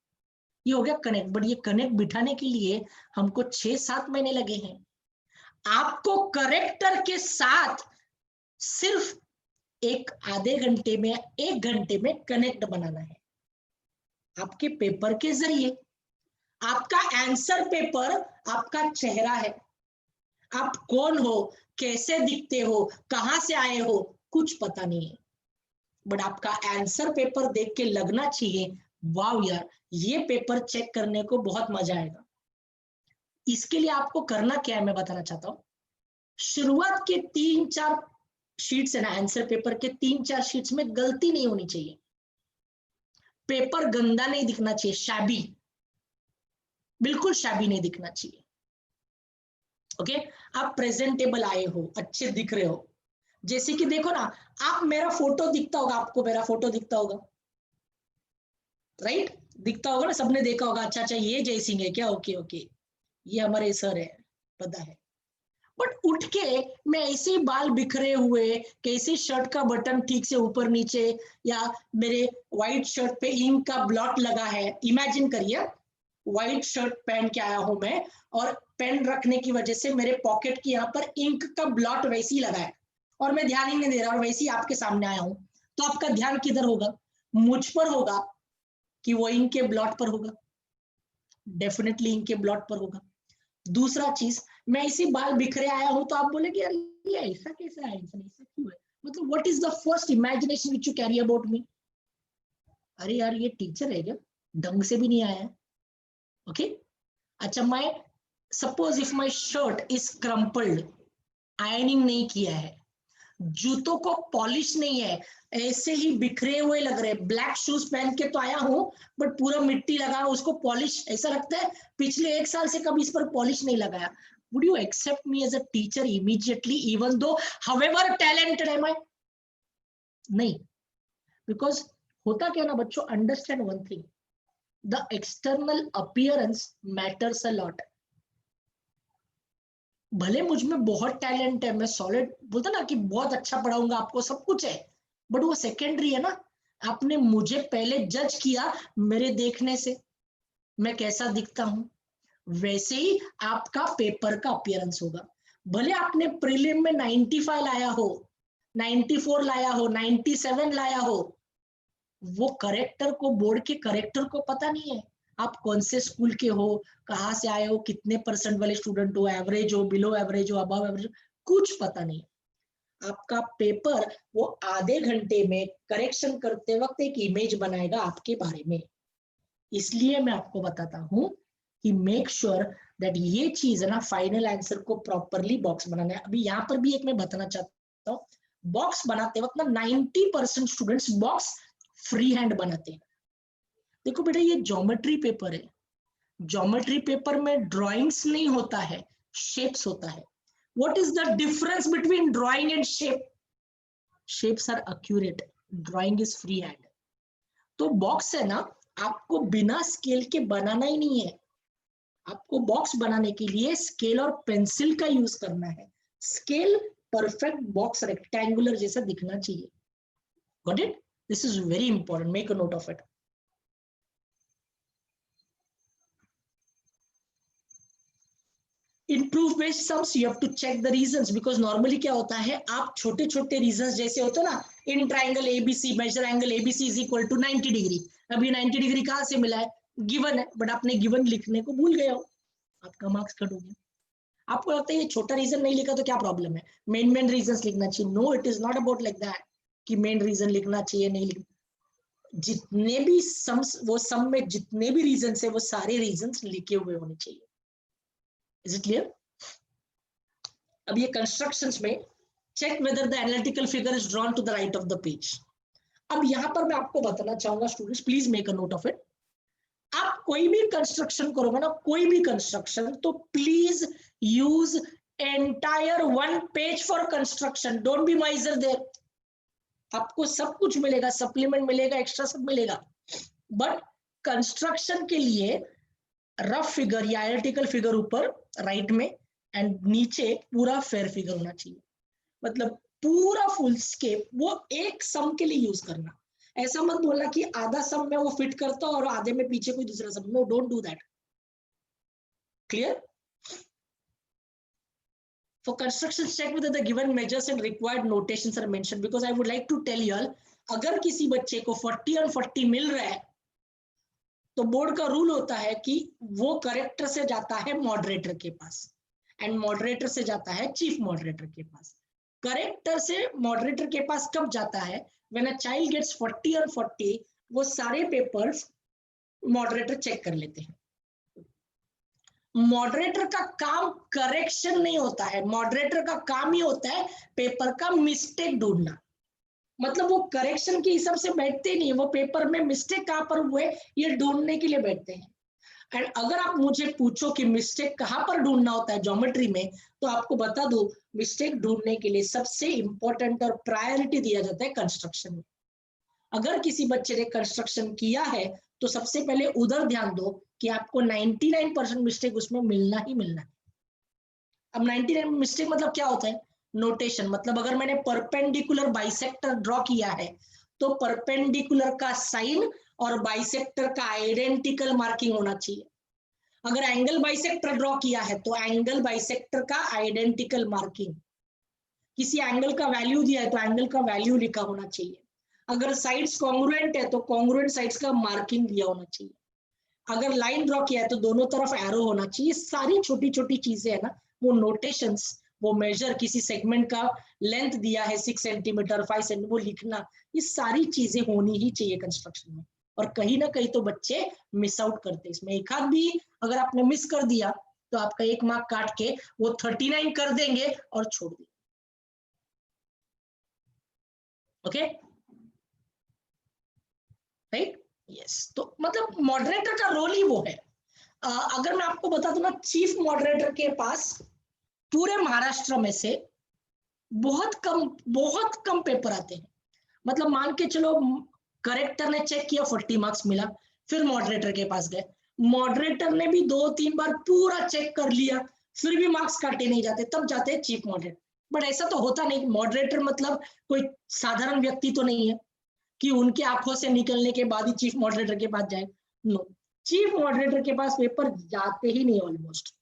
S1: ये हो गया कनेक्ट। बट ये कनेक्ट बिठाने के लिए हमको 6-7 महीने लगे हैं। आपको करेक्टर के साथ सिर्फ एक आधे घंटे में, 1 घंटे में कनेक्ट बनाना है, आपके पेपर के जरिए। आपका आंसर पेपर आपका चेहरा है, आप कौन हो, कैसे दिखते हो, कहां से आए हो, कुछ पता नहीं है, बट आपका आंसर पेपर देख के लगना चाहिए वाव यार, ये पेपर चेक करने को बहुत मजा आएगा। इसके लिए आपको करना क्या है मैं बताना चाहता हूं। शुरुआत के 3-4 शीट्स है ना, आंसर पेपर के 3-4 शीट्स में गलती नहीं होनी चाहिए, पेपर गंदा नहीं दिखना चाहिए, शैबी, बिल्कुल शैबी नहीं दिखना चाहिए। ओके, आप प्रेजेंटेबल आए हो, अच्छे दिख रहे हो। जैसे कि देखो ना, आप मेरा फोटो दिखता होगा, आपको मेरा फोटो दिखता होगा, राइट? दिखता होगा ना, सबने देखा होगा, अच्छा अच्छा ये जय सिंह है क्या, ओके ओके, ये हमारे सर है, पता है। बट उठ के मैं ऐसे ही बाल बिखरे हुए, कैसे शर्ट का बटन ठीक से ऊपर नीचे, या मेरे व्हाइट शर्ट पे इंक का ब्लॉट लगा है, इमेजिन करिए व्हाइट शर्ट पहन के आया हूं मैं, और पेन रखने की वजह से मेरे पॉकेट की यहाँ पर इंक का ब्लॉट वैसे ही लगा है और मैं ध्यान ही नहीं दे रहा, और वैसे ही आपके सामने आया हूं, तो आपका ध्यान किधर होगा? मुझ पर होगा कि वो इंक के ब्लॉट पर होगा? डेफिनेटली इंक के ब्लॉट पर होगा। दूसरा चीज, मैं इसी बाल बिखरे आया हूं, तो आप बोलेगे यार ये ऐसा कैसा है, ऐसा क्यों है, मतलब what is the first imagination which you carry about me? अरे यार ये टीचर है क्या, ढंग से भी नहीं आया है। ओके, अच्छा, मैं suppose if my shirt is crumpled, ironing नहीं किया है, जूतों को पॉलिश नहीं है, ऐसे ही बिखरे हुए लग रहे, ब्लैक शूज पहन के तो आया हूं बट पूरा मिट्टी लगा, उसको पॉलिश, ऐसा लगता है पिछले 1 साल से कभी इस पर पॉलिश नहीं लगाया, would you accept me as a teacher immediately even though however talented am I? नहीं, बिकॉज होता क्या ना बच्चों, understand one thing, the external appearance matters a lot. भले मुझ में बहुत टैलेंट है, मैं सॉलिड बोलता ना कि बहुत अच्छा पढ़ाऊंगा आपको, सब कुछ है, बट वो सेकेंडरी है ना। आपने मुझे पहले जज किया मेरे देखने से, मैं कैसा दिखता हूं, वैसे ही आपका पेपर का अपीयरेंस होगा। भले आपने प्रीलिम में 95 लाया हो, 94 लाया हो, 97 लाया हो, वो करेक्टर को, बोर्ड के करेक्टर को पता नहीं है आप कौन से स्कूल के हो, कहाँ से आए हो, कितने परसेंट वाले स्टूडेंट हो, एवरेज हो, बिलो एवरेज हो, अबव एवरेज, कुछ पता नहीं। आपका पेपर वो आधे घंटे में करेक्शन करते वक्त एक इमेज बनाएगा आपके बारे में। इसलिए मैं आपको बताता हूं कि मेक श्योर दैट ये चीज है ना, फाइनल आंसर को प्रॉपरली बॉक्स बनाना है। अभी यहाँ पर भी एक मैं बताना चाहता हूँ, बॉक्स बनाते वक्त ना 90% स्टूडेंट्स बॉक्स फ्री हैंड बनाते हैं। देखो बेटा, ये ज्योमेट्री पेपर है, ज्योमेट्री पेपर में ड्राइंग्स नहीं होता है, शेप्स होता है। What is the difference between drawing and shape? Shapes are accurate, drawing is free hand. तो बॉक्स है ना, आपको बिना स्केल के बनाना ही नहीं है। आपको बॉक्स बनाने के लिए स्केल और पेंसिल का यूज करना है। स्केल परफेक्ट बॉक्स रेक्टेंगुलर जैसा दिखना चाहिए। Got it? This is very important, make a note of it. in proof based sums you have to check the reasons, because normally क्या होता है, आप छोटे छोटे reasons जैसे होते ना, in triangle ABC measure angle ABC is equal to 90 degree. अब ये 90 डिग्री कहाँ से मिला है? गिवन है, बट आपने गिवन लिखने को भूल गए हो, आपका मार्क्स कट हो गया। आपको लगता है ये छोटा रीजन नहीं लिखा तो क्या प्रॉब्लम है, मेन रीजंस लिखना चाहिए। No, it is not about like that कि मेन रीजन लिखना चाहिए नहीं लिखना। जितने भी सम्स, वो सम में जितने भी रीजंस है वो सारे रीजंस लिखे हुए होने चाहिए। Is it clear? अब ये कंस्ट्रक्शंस में check whether the analytical figure is drawn to the right of the page. अब यहां पर मैं आपको बताना चाहूंगा students, please make a note of it. आप कोई भी कंस्ट्रक्शन करोगे ना, कोई भी कंस्ट्रक्शन, तो please use entire one page for construction, don't be miser there. आपको सब कुछ मिलेगा, सप्लीमेंट मिलेगा, एक्स्ट्रा सब मिलेगा, बट कंस्ट्रक्शन के लिए रफ फिगर या एनालिटिकल फिगर ऊपर राइट में एंड नीचे पूरा फेयर फिगर होना चाहिए। मतलब पूरा फुल स्केप वो एक सम के लिए यूज करना। ऐसा मत बोलना कि आधा सम में वो फिट करता और आधे में पीछे कोई दूसरा sum. No, don't do that. Clear? For construction, check whether the given measures and required notations are mentioned, because I would like to tell you all, अगर किसी बच्चे को 40 और 40 मिल रहा है तो बोर्ड का रूल होता है कि वो करेक्टर से जाता है मॉडरेटर के पास एंड मॉडरेटर से जाता है चीफ मॉडरेटर के पास। करेक्टर से मॉडरेटर के पास कब जाता है? व्हेन अ चाइल्ड गेट्स 40 और 40, वो सारे पेपर्स मॉडरेटर चेक कर लेते हैं। मॉडरेटर का काम करेक्शन नहीं होता है, मॉडरेटर का काम ही होता है पेपर का मिस्टेक ढूंढना। मतलब वो करेक्शन के हिसाब से बैठते नहीं, वो पेपर में मिस्टेक कहां पर हुए ये ढूंढने के लिए बैठते हैं। एंड अगर आप मुझे पूछो कि मिस्टेक कहां पर ढूंढना होता है ज्योमेट्री में, तो आपको बता दो, मिस्टेक ढूंढने के लिए सबसे इंपॉर्टेंट और प्रायोरिटी दिया जाता है कंस्ट्रक्शन में। अगर किसी बच्चे ने कंस्ट्रक्शन किया है तो सबसे पहले उधर ध्यान दो कि आपको 99% मिस्टेक उसमें मिलना ही मिलना है। अब 99 मिस्टेक मतलब क्या होता है? नोटेशन। मतलब अगर मैंने परपेंडिकुलर बाइसेक्टर ड्रॉ किया है तो परपेंडिकुलर का साइन और बाइसेक्टर का आइडेंटिकल मार्किंग होना चाहिए। अगर एंगल बाइसेक्टर ड्रॉ किया है तो एंगल बाइसेक्टर का आइडेंटिकल मार्किंग। किसी एंगल का वैल्यू दिया है तो एंगल का वैल्यू लिखा होना चाहिए। अगर साइड्स कॉन्ग्रुएंट है तो कॉन्ग्रुएंट साइड्स का मार्किंग दिया होना चाहिए। अगर लाइन ड्रॉ किया है तो दोनों तरफ एरो होना चाहिए। सारी छोटी छोटी चीजें है ना, वो नोटेशंस, वो मेजर, किसी सेगमेंट का लेंथ दिया है 6 सेंटीमीटर 5 सेंटीमीटर, वो लिखना, ये सारी चीजें होनी ही चाहिए कंस्ट्रक्शन में। और कहीं ना कहीं तो बच्चे मिस आउट करते हैं इसमें। एक आध भी अगर आपने मिस कर दिया तो आपका 1 मार्क काट के वो 39 कर देंगे और छोड़ देंगे। Okay, right? यस। तो मतलब मॉडरेटर का रोल ही वो है। अगर मैं आपको बता दूं ना, चीफ मॉडरेटर के पास पूरे महाराष्ट्र में से बहुत कम पेपर आते हैं। मतलब मान के चलो करेक्टर ने चेक किया 40 मार्क्स मिला, फिर मॉडरेटर के पास गए, मॉडरेटर ने भी 2-3 बार पूरा चेक कर लिया, फिर भी मार्क्स काटे नहीं जाते, तब जाते हैं चीफ मॉडरेटर। बट ऐसा तो होता नहीं। मॉडरेटर मतलब कोई साधारण व्यक्ति तो नहीं है कि उनके आंखों से निकलने के बाद ही चीफ मॉडरेटर के पास जाए। नो, चीफ मॉडरेटर के पास पेपर जाते ही नहीं ऑलमोस्ट।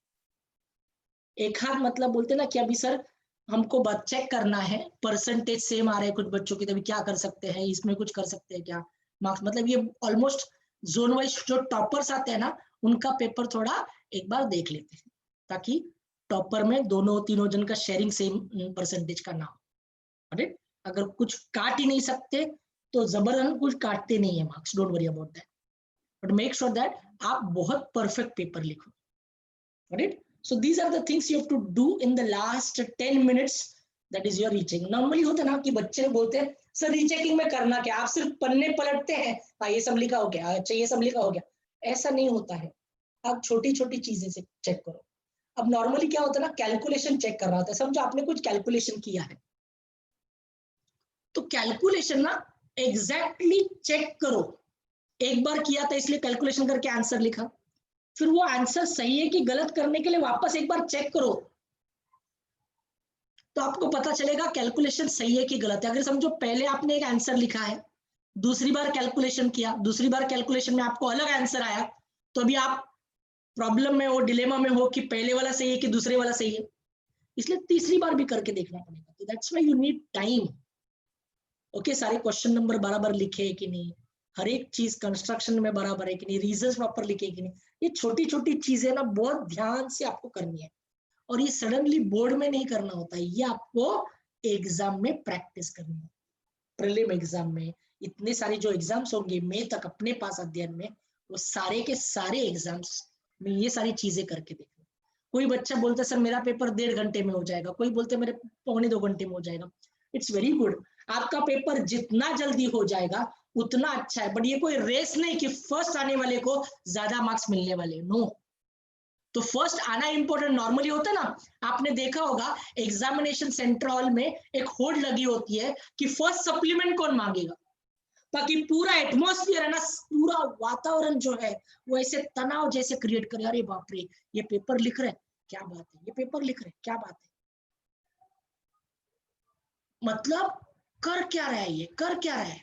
S1: एक हाथ मतलब बोलते ना कि अभी सर हमको बस चेक करना है, परसेंटेज सेम आ रहे हैं कुछ बच्चों की, तभी क्या कर सकते हैं, इसमें कुछ कर सकते हैं क्या मार्क्स। मतलब ये ऑलमोस्ट जोन वाइज जो टॉपर्स आते हैं ना, उनका पेपर थोड़ा एक बार देख लेते हैं, ताकि टॉपर में दोनों तीनों जन का शेयरिंग सेम परसेंटेज का ना हो। राइट? अगर कुछ काट ही नहीं सकते तो जबरदस्त कुछ काटते नहीं है marks, don't worry about that, but make sure that आप बहुत परफेक्ट पेपर लिखो। Right? So these are the things you have to do in the last 10 minutes, that is your recheck. Normally होता ना कि बच्चे बोलते हैं सर रीचेकिंग में करना क्या, आप सिर्फ पन्ने पलटते हैं, हाँ ये सब लिखा हो गया, अच्छा ये सब लिखा हो गया। ऐसा नहीं होता है, आप छोटी छोटी चीजें से चेक करो। अब नॉर्मली क्या होता है ना, कैलकुलेशन चेक कर रहा होता है। समझो आपने कुछ कैलकुलेशन किया है, तो कैलकुलेशन ना एग्जैक्टली चेक करो, एक बार किया था इसलिए कैलकुलेशन करके आंसर लिखा, फिर वो आंसर सही है कि गलत करने के लिए वापस एक बार चेक करो, तो आपको पता चलेगा कैलकुलेशन सही है कि गलत है। अगर समझो पहले आपने एक आंसर लिखा है, दूसरी बार कैलकुलेशन किया, दूसरी बार कैलकुलेशन में आपको अलग आंसर आया, तो अभी आप प्रॉब्लम में हो, डिलेमा में हो कि पहले वाला सही है कि दूसरे वाला सही है, इसलिए तीसरी बार भी करके देखना पड़ेगा। तो that's why you need time. Okay, सारे क्वेश्चन नंबर बराबर लिखे है कि नहीं, हर एक चीज कंस्ट्रक्शन में बराबर है कि नहीं, रीजंस प्रॉपर लिखे कि नहीं, ये छोटी छोटी चीजें ना बहुत ध्यान से आपको करनी है। और ये सडनली बोर्ड में नहीं करना होता है, ये आपको एग्जाम में प्रैक्टिस करनी है। प्रीलिम एग्जाम में इतने सारे जो एग्जाम्स होंगे मई तक अपने पास अध्ययन में, वो सारे के सारे एग्जाम्स में ये सारी चीजें करके देखना। कोई बच्चा बोलता है सर मेरा पेपर 1.5 घंटे में हो जाएगा, कोई बोलते मेरे 1.25 घंटे में हो जाएगा। इट्स वेरी गुड, आपका पेपर जितना जल्दी हो जाएगा उतना अच्छा है, बट ये कोई रेस नहीं कि फर्स्ट आने वाले को ज्यादा मार्क्स मिलने वाले, नो। तो फर्स्ट आना इंपॉर्टेंट नॉर्मली होता है ना, आपने देखा होगा एग्जामिनेशन सेंटर हॉल में एक होर्ड लगी होती है कि फर्स्ट सप्लीमेंट कौन मांगेगा, ताकि पूरा एटमॉस्फेयर है ना, पूरा वातावरण जो है वो ऐसे तनाव जैसे क्रिएट करे, अरे बाप रे ये पेपर लिख रहे, क्या बात है, ये पेपर लिख रहे, क्या बात है, मतलब कर क्या रहा है, ये कर क्या रहा है।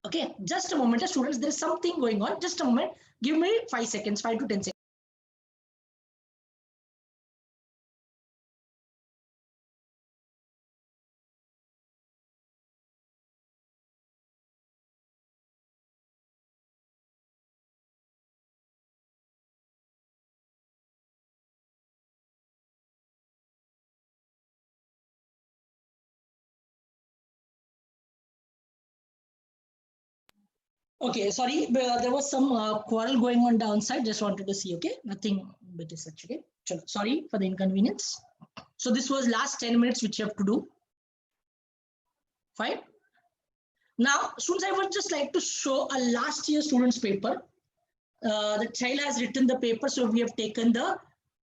S1: Okay, just a moment students, there is something going on, just a moment, give me 5 seconds, 5 to 10 seconds. Okay, sorry, there was some quarrel going on downside. Just wanted to see. Okay, nothing bit is such. Okay, chalo, sorry for the inconvenience. So this was last 10 minutes which you have to do. Fine. Now, students, I would just like to show a last year students paper. The child has written the paper, so we have taken the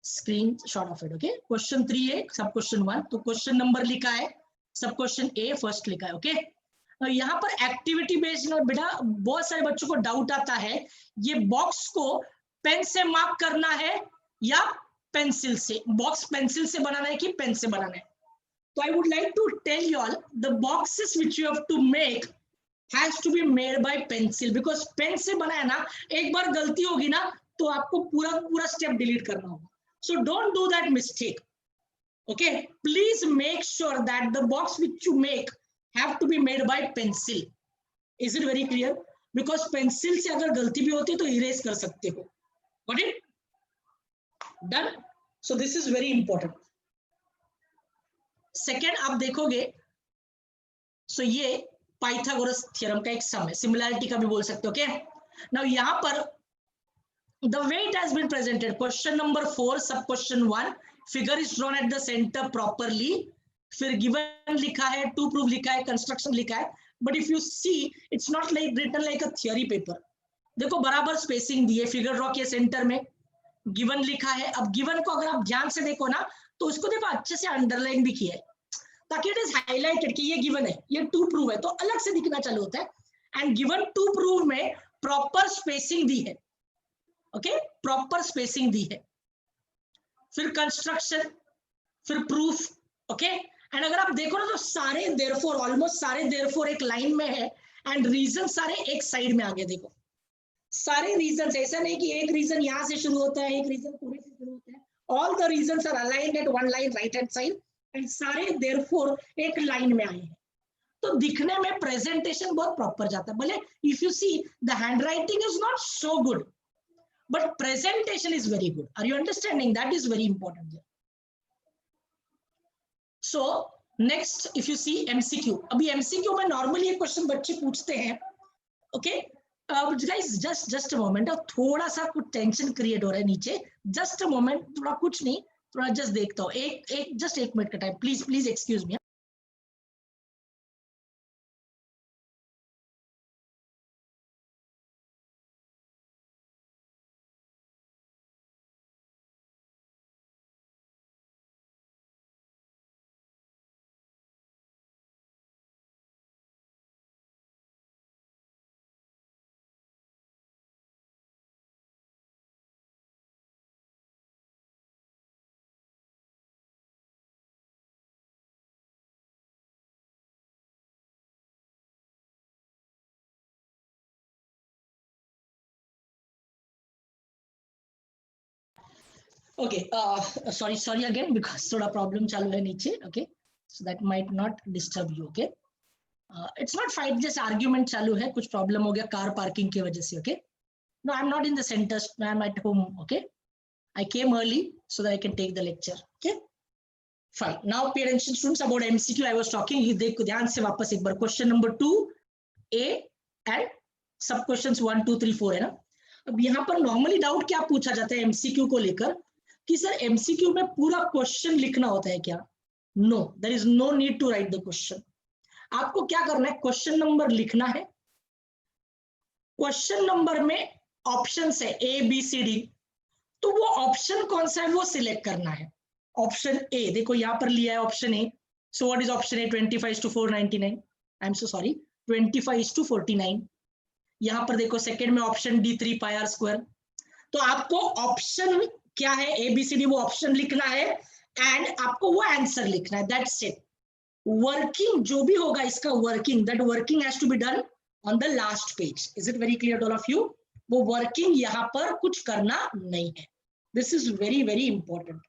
S1: screenshot of it. Okay, question 3 है, sub question 1. तो question number लिखा है, sub question A first लिखा है. Okay. यहाँ पर activity based ना बेटा, बहुत सारे बच्चों को डाउट आता है, ये बॉक्स को पेन से मार्क करना है या पेंसिल से, बॉक्स पेंसिल से बनाना है कि पेन से बनाना है। तो I would like to tell you all the boxes which you have to make has to be made by pencil, because pen से बनाया ना, एक बार गलती होगी ना तो आपको पूरा पूरा स्टेप डिलीट करना होगा। So don't do that mistake. Okay, please make sure that the box which you make have to be made by pencil. Is it very clear? Because pencil से अगर गलती भी होती है तो erase कर सकते हो. Got it? Done? So this is very important. Second, आप देखोगे, so ये पाइथागोरस थ्योरम का एक सम है, सिमिलैरिटी का भी बोल सकते हो. Okay? Now यहाँ पर the way it has been presented, question number 4, sub question 1, figure is drawn at the center properly, फिर given लिखा है, to prove लिखा है, construction लिखा है, but if you see it's not like written like a theory paper. देखो बराबर spacing दी है, फिगर ड्रॉ किया सेंटर में, गिवन लिखा है। अब गिवन को अगर आप ध्यान से देखो ना तो उसको देखो अच्छे से अंडरलाइन भी किया है, ताकि इट इज हाईलाइटेड कि ये गिवन है, ये टू प्रूव है, तो अलग से दिखना चालू होता है। एंड गिवन टू प्रूव में प्रॉपर स्पेसिंग दी है, ओके, प्रॉपर स्पेसिंग दी है, फिर कंस्ट्रक्शन, फिर प्रूफ, ओके। एंड अगर आप देखो ना तो सारे देयरफॉर, ऑलमोस्ट सारे देयरफॉर एक लाइन में है, एंड रीजन सारे एक साइड में आगे देखो, सारे रीजन, ऐसा नहीं कि एक रीजन यहां से शुरू होता है, एक रीजन पूरे से शुरू होता है, all the reasons are aligned at one line right hand side, and सारे देयरफॉर एक लाइन में आए हैं। तो दिखने में प्रेजेंटेशन बहुत प्रॉपर जाता है, भले if you see the handwriting is not so good, but presentation is very good. Are you understanding? That is very important here. So next, if you see MCQ, अभी MCQ में normally एक question बच्चे पूछते हैं, okay? Guys, just a moment, थोड़ा सा कुछ tension create हो रहा है नीचे, just a moment, थोड़ा कुछ नहीं, थोड़ा जस्ट देखता हूँ, just एक मिनट का time, please excuse me. Okay, sorry again because थोड़ा प्रॉब्लम चालू है नीचे. Okay, so that might not disturb you. Okay, it's not fight, जैसे आर्ग्यूमेंट चालू है, कुछ प्रॉब्लम हो गया कार पार्किंग की वजह से. Okay, no I am not in the centre, I am at home. Okay, I came early so that I can take the lecture. Okay, fine. Now pay attention students, about MCQ I was talking. ये देखो ध्यान से वापस एक बार, question number 2A and सब questions 1 2 3 4 है ना. अब यहाँ पर नॉर्मली डाउट क्या पूछा जाता है MCQ को लेकर कि सर MCQ में पूरा क्वेश्चन लिखना होता है क्या? No, there is no need to write the question. आपको क्या करना है, क्वेश्चन नंबर लिखना है. क्वेश्चन नंबर में ऑप्शंस है ABCD, तो वो ऑप्शन कौन सा है वो सिलेक्ट करना है. ऑप्शन ए देखो यहाँ पर लिया है option A. So what is option A? 25:499. I am so sorry, 25:49. यहाँ पर देखो सेकंड में ऑप्शन डी 3πr². तो आपको ऑप्शन क्या है ABCD, वो ऑप्शन लिखना है एंड आपको वो आंसर लिखना है. That's it. वर्किंग जो भी होगा इसका working, that working has to be done on the last page. Is it very clear to all of you? वो वर्किंग यहाँ पर कुछ करना नहीं है. This is very very important.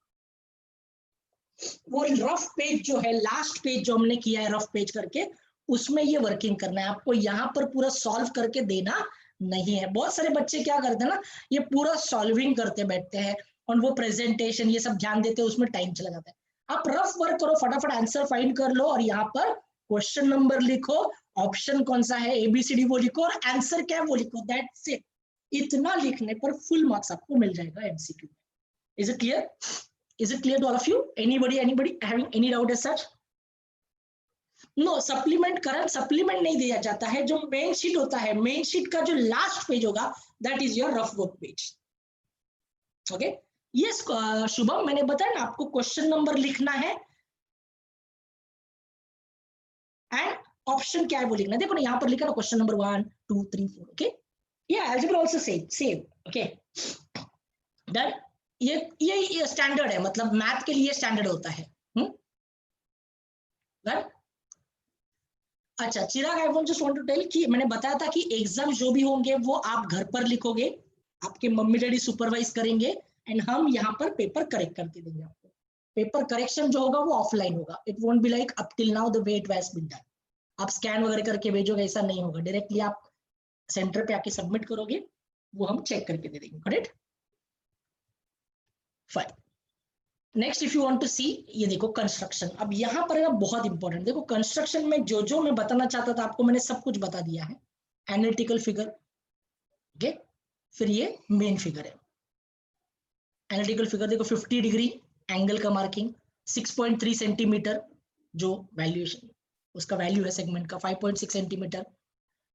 S1: वो रफ पेज जो है, लास्ट पेज जो हमने किया है रफ पेज करके, उसमें ये वर्किंग करना है. आपको यहाँ पर पूरा सॉल्व करके देना नहीं है. बहुत सारे बच्चे क्या करते हैं ना, ये पूरा सॉल्विंग करते बैठते हैं और वो प्रेजेंटेशन ये सब ध्यान देते हैं, उसमें टाइम चला जाता है. आप रफ वर्क करो, फटाफट आंसर फाइंड कर लो और यहाँ पर क्वेश्चन नंबर लिखो, ऑप्शन कौन सा है ABCD वो लिखो और आंसर क्या है वो लिखो. That's it. इतना लिखने पर फुल मार्क्स आपको मिल जाएगा MCQ. Is it clear? Is it clear to all of you? Anybody having any doubt as such? No, supplement current supplement नहीं दिया जाता है. जो मेन शीट होता है, मेन शीट का जो लास्ट पेज होगा, that is your rough work page. Okay, yes Shubham, मैंने बताया ना आपको क्वेश्चन नंबर लिखना है एंड ऑप्शन क्या है वो लिखना है. देखो ना यहाँ पर लिखा ना question number 1 2 3 4. Okay, yeah, algebra also same. Okay, done. ये स्टैंडर्ड है, मतलब मैथ के लिए स्टैंडर्ड होता है. डन. अच्छा, Chirag, I just want to tell कि मैंने बताया था कि एग्जाम जो भी होंगे वो आप घर पर लिखोगे, आपके मम्मी डैडी सुपरवाइज करेंगे एंड हम यहाँ पर पेपर करेक्ट करके देंगे आपको. पेपर करेक्शन जो होगा वो ऑफलाइन होगा. It won't be like up till now the way it has been done. आप स्कैन वगैरह करके भेजोगे, ऐसा नहीं होगा. डायरेक्टली आप सेंटर पे आके सबमिट करोगे, वो हम चेक करके दे देंगे. Correct, fine. Next if you want to see, ये देखो कंस्ट्रक्शन. अब यहाँ पर है बहुत इंपॉर्टेंट. देखो कंस्ट्रक्शन में जो जो मैं बताना चाहता था आपको मैंने सब कुछ बता दिया है. एनालिटिकल फिगर, ओके, फिर ये मेन फिगर है. एनालिटिकल फिगर देखो 50 डिग्री एंगल का मार्किंग, 6.3 सेंटीमीटर जो वैल्यूएशन उसका वैल्यू है सेगमेंट का, 5.6 सेंटीमीटर.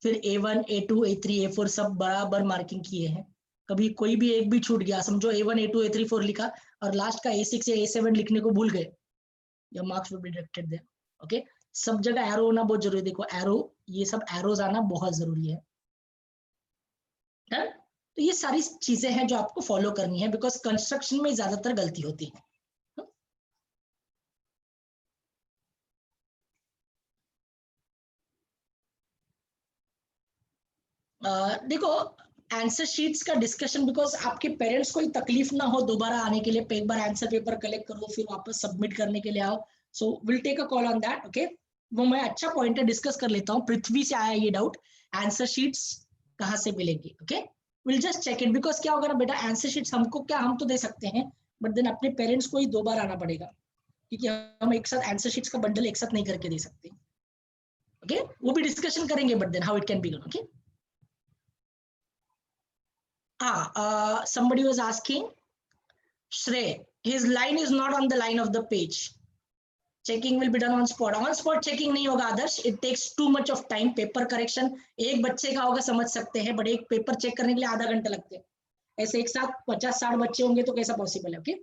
S1: फिर A1 A2 A3 A4 सब बराबर मार्किंग किए हैं. कभी कोई भी एक भी छूट गया, समझो A1 A2 A3 A4 लिखा और लास्ट का A6 या A7 लिखने को भूल गए, your marks will be deducted there. Okay, सब जगह एरो होना बहुत जरूरी है. देखो एरो, ये सब एरोज आना बहुत जरूरी है. तो ये सारी चीजें हैं जो आपको फॉलो करनी है, बिकॉज कंस्ट्रक्शन में ज्यादातर गलती होती है. देखो आंसर शीट्स का डिस्कशन, बिकॉज आपके पेरेंट्स को तकलीफ ना हो दोबारा आने के लिए, एक बार आंसर पेपर कलेक्ट करो फिर वापस सबमिट करने के लिए आओ. So will take a call on that. Okay, वो मैं अच्छा पॉइंट है, डिस्कस कर लेता हूँ. पृथ्वी से आया ये डाउट, आंसर शीट्स कहाँ से मिलेंगी. Okay, will just check it, because क्या होगा ना बेटा, आंसर शीट्स हमको क्या, हम तो दे सकते हैं बट देन अपने पेरेंट्स को ही 2 बार आना पड़ेगा, क्योंकि हम एक साथ आंसर शीट्स का बंडल एक साथ नहीं करके दे सकते. ओके, वो भी डिस्कशन करेंगे but then how it can be done. Okay, somebody was asking, Shrey, his line is not on the line of the page. Checking will be done on spot. On spot checking नहीं होगा आदर्श. It takes too much of time. Paper correction एक बच्चे का होगा समझ सकते हैं, but एक पेपर चेक करने के लिए आधा घंटा लगते हैं. ऐसे एक साथ 50-60 बच्चे होंगे तो कैसा पॉसिबल है. ओके,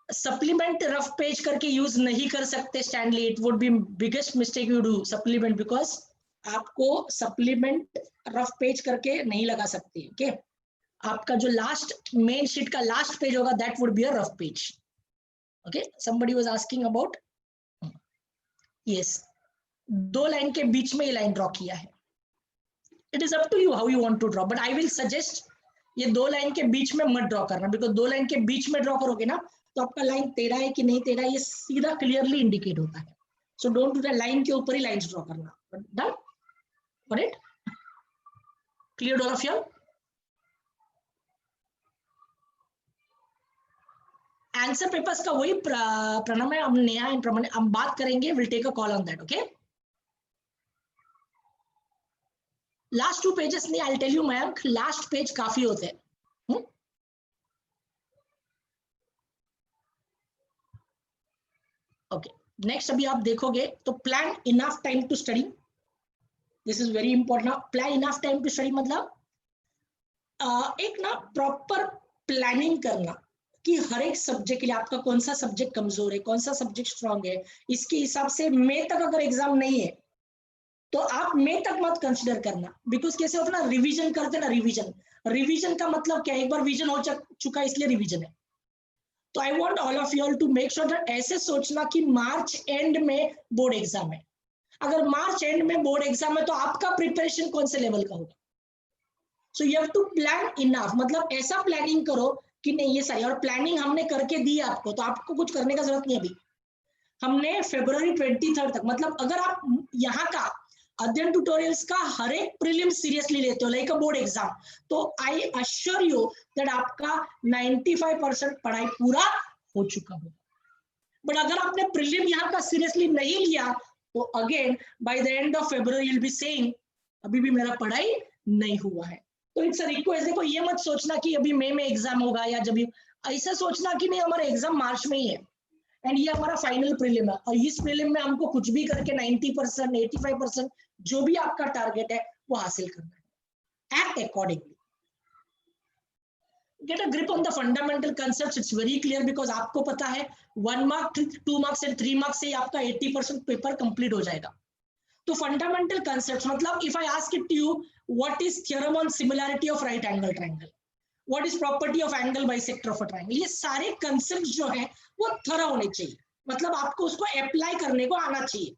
S1: सप्लीमेंट रफ पेज करके यूज नहीं कर सकते Stanley. It would be biggest mistake you do supplement, because आपको सप्लीमेंट रफ पेज करके नहीं लगा सकते. ओके, आपका जो लास्ट मेन शीट का लास्ट पेज होगा that would be a rough page. Okay, somebody was asking about, yes, 2 line के बीच में ये लाइन ड्रॉ किया है. It is up to you how you want to draw, but I will suggest ये 2 line के बीच में मत ड्रॉ करना, बिकॉज 2 लाइन के बीच में ड्रॉ करोगे ना तो आपका लाइन टेढ़ा है कि नहीं टेढ़ा ये सीधा क्लियरली इंडिकेट होता है. So don't do that, line के ऊपर ही लाइंस ड्रॉ करना. Done? Got it? Clear all of you? Answer papers का वही प्रणम है, हम नेहा एंड प्रमण हम बात करेंगे. Will take a call on that. Okay, last 2 pages नहीं, I will tell you Mayank, last page काफी होते हैं. ओके, नेक्स्ट अभी आप देखोगे तो plan enough time to study. This is very important. Plan enough time to study मतलब एक ना प्रॉपर प्लानिंग करना कि हर एक सब्जेक्ट के लिए आपका कौन सा सब्जेक्ट कमजोर है, कौन सा सब्जेक्ट स्ट्रांग है. इसके हिसाब से मई तक अगर एग्जाम नहीं है तो आप मई तक मत कंसीडर करना. बिकॉज कैसे होता है ना, रिवीजन करते ना, रिवीजन का मतलब क्या है, एक बार विजन हो चुका इसलिए रिवीजन है. तो I want all of you all to make sure that ऐसे सोचना कि मार्च एंड में बोर्ड एग्जाम है. अगर मार्च एंड में बोर्ड एग्जाम है तो आपका प्रिपरेशन कौन से लेवल का होगा. So you have to plan enough, मतलब ऐसा प्लानिंग करो कि नहीं ये सही. और प्लानिंग हमने करके दी आपको तो आपको कुछ करने का जरूरत नहीं. अभी हमने फरवरी 23 तक, मतलब अगर आप यहाँ का अध्ययन ट्यूटोरियल्स का हर एक प्रीलिम सीरियसली लेते हो लाइक अ बोर्ड एग्जाम, तो आई अश्योर यू दैट आपका 95% पढ़ाई पूरा हो चुका होगा. बट अगर आपने प्रीलिम यहाँ का सीरियसली नहीं लिया तो again by the end of February you will be saying अभी भी मेरा पढ़ाई नहीं हुआ है. तो इट्स अ रिक्वेस्ट. देखो ये मत सोचना कि अभी मई में एग्जाम होगा या जब, ऐसा सोचना कि नहीं हमारा एग्जाम मार्च में ही है एंड ये हमारा फाइनल प्रीलिम है और इस प्रीलिम में हमको कुछ भी करके 90%, 85% जो भी आपका टारगेट है वो हासिल करना है. Act accordingly. Get a grip on the fundamental concepts. It's very clear because आपको पता है 1 मार्क, 2 मार्क्स एंड 3 मार्क्स से आपका 80% पेपर कंप्लीट हो जाएगा. तो फंडामेंटल कंसेप्ट्स मतलब if I ask it to you what is theorem on similarity of right angle triangle, what is property of angle bisector of a triangle, ये सारे concepts जो है वो थोड़ा होने चाहिए. मतलब आपको उसको अप्लाई करने को आना चाहिए.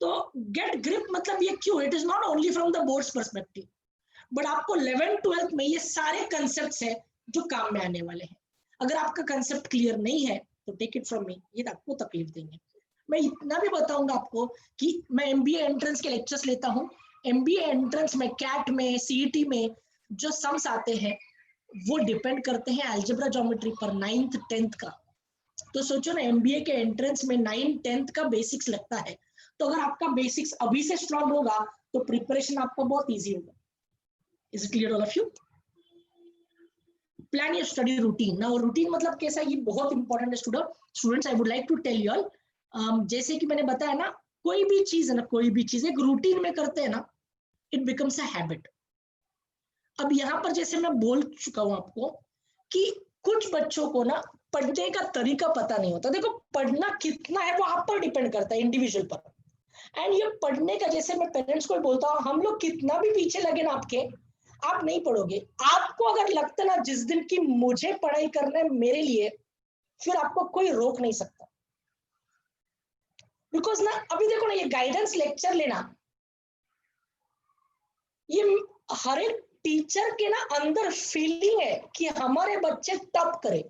S1: तो गेट ग्रिप मतलब ये क्यों, it is not only from the boards perspective but आपको 11th 12th में ये सारे कंसेप्ट्स है जो काम में आने वाले हैं. अगर आपका कंसेप्ट क्लियर नहीं है तो टेक इट फ्रॉम मी, ये आपको तकलीफ देंगे. मैं इतना भी बताऊंगा आपको कि मैं एमबीए एंट्रेंस के लेक्चर्स लेता हूँ. एमबीए एंट्रेंस में कैट में सीईटी में जो सम्स आते हैं वो डिपेंड करते हैं अलजेब्रा ज्योमेट्री पर 9th 10th का. तो सोचो ना एमबीए के एंट्रेंस में 9th 10th का बेसिक्स लगता है. तो अगर आपका बेसिक्स अभी से स्ट्रांग होगा तो प्रिपरेशन आपका बहुत इजी होगा. Is it clear all of you? Plan your study routine. Now routine मतलब कैसा, ये बहुत इंपॉर्टेंट है students. I would like to tell you all, जैसे कि मैंने बताया ना, कोई भी चीज है ना, कोई भी चीज एक रूटीन में करते हैं ना, इट बिकम्स अ हैबिट. अब यहाँ पर जैसे मैं बोल चुका हूं आपको कि कुछ बच्चों को ना पढ़ने का तरीका पता नहीं होता. देखो पढ़ना कितना है वो आप पर डिपेंड करता है, इंडिविजुअल पर. एंड ये पढ़ने का, जैसे मैं पेरेंट्स को बोलता हूँ, हम लोग कितना भी पीछे लगे ना आपके, आप नहीं पढ़ोगे. आपको अगर लगता ना जिस दिन की मुझे पढ़ाई करना है मेरे लिए, फिर आपको कोई रोक नहीं सकता. बिकॉज ना अभी देखो ना, ये गाइडेंस लेक्चर लेना, ये हर एक टीचर के ना अंदर फीलिंग है कि हमारे बच्चे टॉप करें,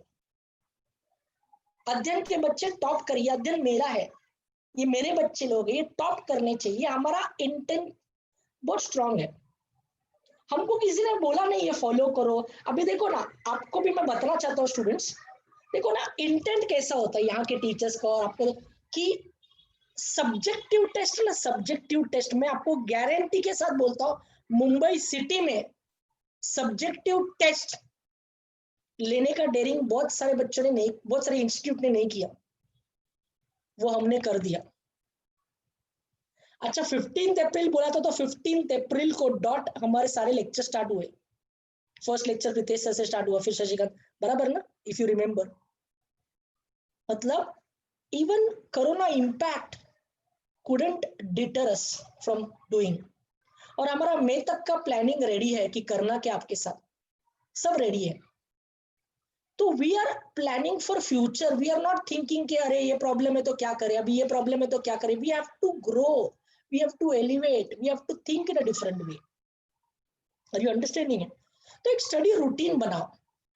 S1: अध्ययन के बच्चे टॉप करिए. अध्ययन मेरा है, ये मेरे बच्चे लोग ये टॉप करने चाहिए. हमारा इंटेंट बहुत स्ट्रांग है. हमको किसी ने बोला नहीं ये फॉलो करो. अभी देखो ना, आपको भी मैं बताना चाहता हूँ स्टूडेंट्स, देखो ना इंटेंट कैसा होता है यहाँ के टीचर्स का और आपको, कि सब्जेक्टिव टेस्ट ना, सब्जेक्टिव टेस्ट में आपको गारंटी के साथ बोलता हूँ, मुंबई सिटी में सब्जेक्टिव टेस्ट लेने का डेयरिंग बहुत सारे बच्चों ने नहीं, बहुत सारे इंस्टीट्यूट ने नहीं किया, वो हमने कर दिया. अच्छा 15 अप्रैल बोला था, तो 15 अप्रैल को डॉट हमारे सारे लेक्चर स्टार्ट हुए. फर्स्ट लेक्चर प्रीतेश सर से स्टार्ट हुआ, फिर शशिकांत, बराबर ना, इफ यू रिमेम्बर. मतलब even corona impact couldn't deter us from doing. और हमारा मई तक का प्लानिंग रेडी है कि करना क्या आपके साथ, सब रेडी है. तो we are planning for future. We are not thinking कि अरे ये प्रॉब्लम है तो क्या करें, अभी ये प्रॉब्लम है तो क्या करें. We have to grow, we have to elevate, we have to think in a different way. Are you understanding? तो एक स्टडी रूटीन बनाओ।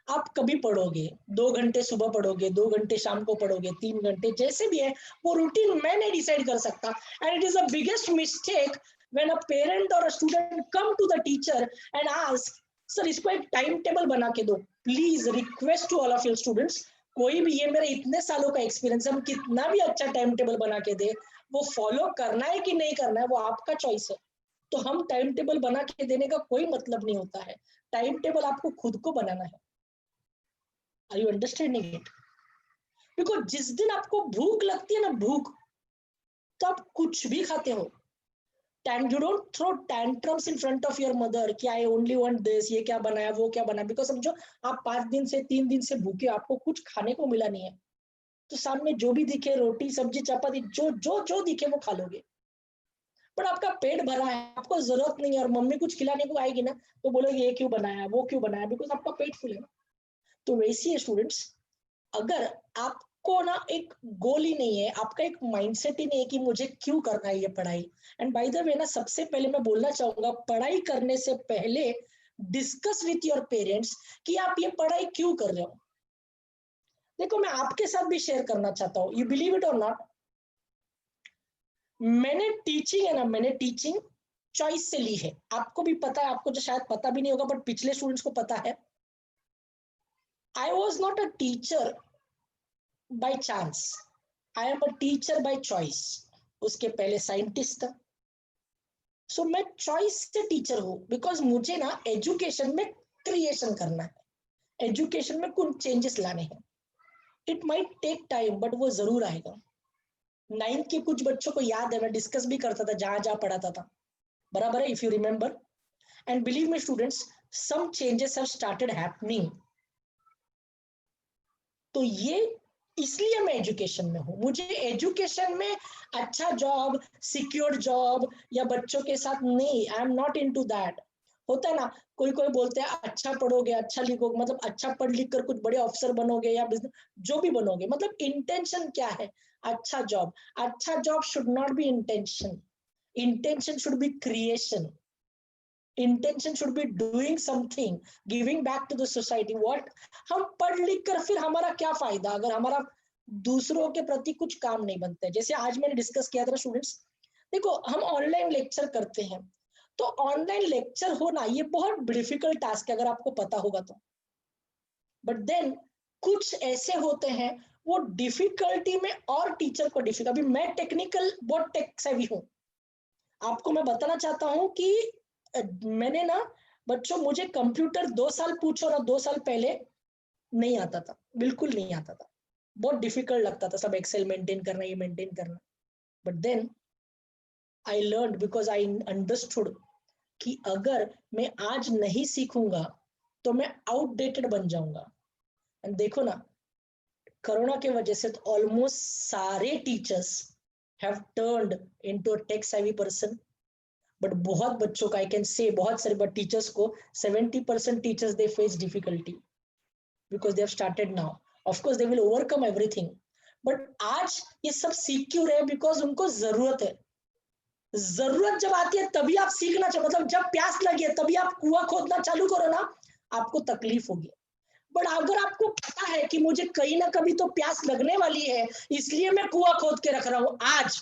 S1: आप कभी पढ़ोगे, 2 घंटे सुबह पढ़ोगे, 2 घंटे शाम को पढ़ोगे, 3 घंटे, जैसे भी है वो रूटीन मैं नहीं डिसाइड कर सकता। And it is the biggest mistake when a parent or a student come to the teacher and ask, sir इसको एक टाइम टेबल बना के दो। Please request to all of your students, कोई भी, ये मेरे इतने सालों का एक्सपीरियंस, हम कितना भी अच्छा टाइम टेबल बना के दे, वो फॉलो करना है कि नहीं करना है वो आपका चॉइस है। तो हम टाइम टेबल बना के देने का कोई मतलब नहीं होता है। टाइम टेबल आपको खुद को बनाना है। Are you understanding it? Because जिस दिन आपको भूख लगती है ना, भूख, तो आप कुछ भी खाते हो। You don't throw tantrums in front of your mother कि I only want this, ये क्या बनाया, वो क्या बनाया, बिकॉज समझो आप 5 दिन से 3 दिन से भूखे, आपको कुछ खाने को मिला नहीं है, तो सामने जो भी दिखे, रोटी सब्जी चपाती, जो जो जो दिखे वो खा लोगे। पर आपका पेट भरा है, आपको जरूरत नहीं है, और मम्मी कुछ खिलाने को आएगी ना तो बोलोगे ये क्यों बनाया, वो क्यों बनाया, बिकॉज आपका पेट फुल है ना। तो वैसे ही स्टूडेंट्स, अगर आपको ना एक गोल ही नहीं है, आपका एक माइंडसेट ही नहीं है कि मुझे क्यों करना है ये पढ़ाई। एंड बाय द वे ना, सबसे पहले मैं बोलना चाहूंगा, पढ़ाई करने से पहले डिस्कस विथ योर पेरेंट्स कि आप ये पढ़ाई क्यों कर रहे हो। देखो मैं आपके साथ भी शेयर करना चाहता हूँ, यू बिलीव इट और नॉट, मैंने टीचिंग है ना, मैंने टीचिंग चॉइस से ली है। आपको भी पता है, आपको जो शायद पता भी नहीं होगा, बट पिछले स्टूडेंट्स को पता है, आई was not a teacher by chance, I am a teacher by choice। उसके पहले साइंटिस्ट था। सो मैं चॉइस से टीचर हूं, बिकॉज मुझे ना एजुकेशन में क्रिएशन करना है, एजुकेशन में कुछ चेंजेस लाने हैं। It might take time, but वो जरूर आएगा। 9th के कुछ बच्चों को याद है, मैं डिस्कस भी करता था जहां जहां पढ़ाता था, बराबर है, if you remember. And believe me students, some changes have started happening. तो ये इसलिए मैं एजुकेशन में हूँ। मुझे एजुकेशन में अच्छा जॉब, सिक्योर जॉब या बच्चों के साथ नहीं, आई एम नॉट इनटू दैट। होता है ना, कोई कोई बोलते हैं अच्छा पढ़ोगे, अच्छा लिखोगे, मतलब अच्छा पढ़ लिख कर कुछ बड़े ऑफिसर बनोगे या बिजनेस जो भी बनोगे, मतलब इंटेंशन क्या है, अच्छा जॉब। अच्छा job should not be intention, intention should be creation, intention should be doing something, giving back to the society। what हम पढ़ लिख कर फिर हमारा क्या फायदा अगर हमारा दूसरों के प्रति कुछ काम नहीं बनता है। जैसे आज मैंने डिस्कस किया था स्टूडेंट्स, देखो हम ऑनलाइन लेक्चर करते हैं, तो ऑनलाइन लेक्चर होना ये बहुत डिफिकल्ट टास्क है अगर आपको पता होगा तो। बट देन कुछ ऐसे होते हैं वो डिफिकल्टी में और टीचर को डिफिकल्ट। अभी मैं टेक्निकल बहुत टेक सेवी हूँ, आपको मैं बताना चाहता हूँ कि मैंने ना बच्चों, मुझे कंप्यूटर 2 साल पूछो ना, 2 साल पहले नहीं आता था, बिल्कुल नहीं आता था, बहुत डिफिकल्ट लगता था सब एक्सेल मेंटेन करना, ये मेंटेन करना। But then I learn, because I understood कि अगर मैं आज नहीं सीखूंगा तो मैं आउटडेटेड बन जाऊंगा। एंड देखो ना, कोरोना के वजह से तो ऑलमोस्ट सारे teachers have turned into a tech savvy person. But बहुत बच्चों का, आई कैन से बहुत सारे टीचर्स को 70% teachers they face difficulty because they have started now. Of course they will overcome everything, but आज ये सब सीख क्यों रहे, बिकॉज उनको जरूरत है। जरूरत जब आती है तभी आप सीखना चाहिए, मतलब जब प्यास लगी है तभी आप कुआं खोदना चालू करो ना, आपको तकलीफ होगी। बट अगर आपको पता है कि मुझे कहीं ना कभी तो प्यास लगने वाली है, इसलिए मैं कुआं खोद के रख रहा हूं, आज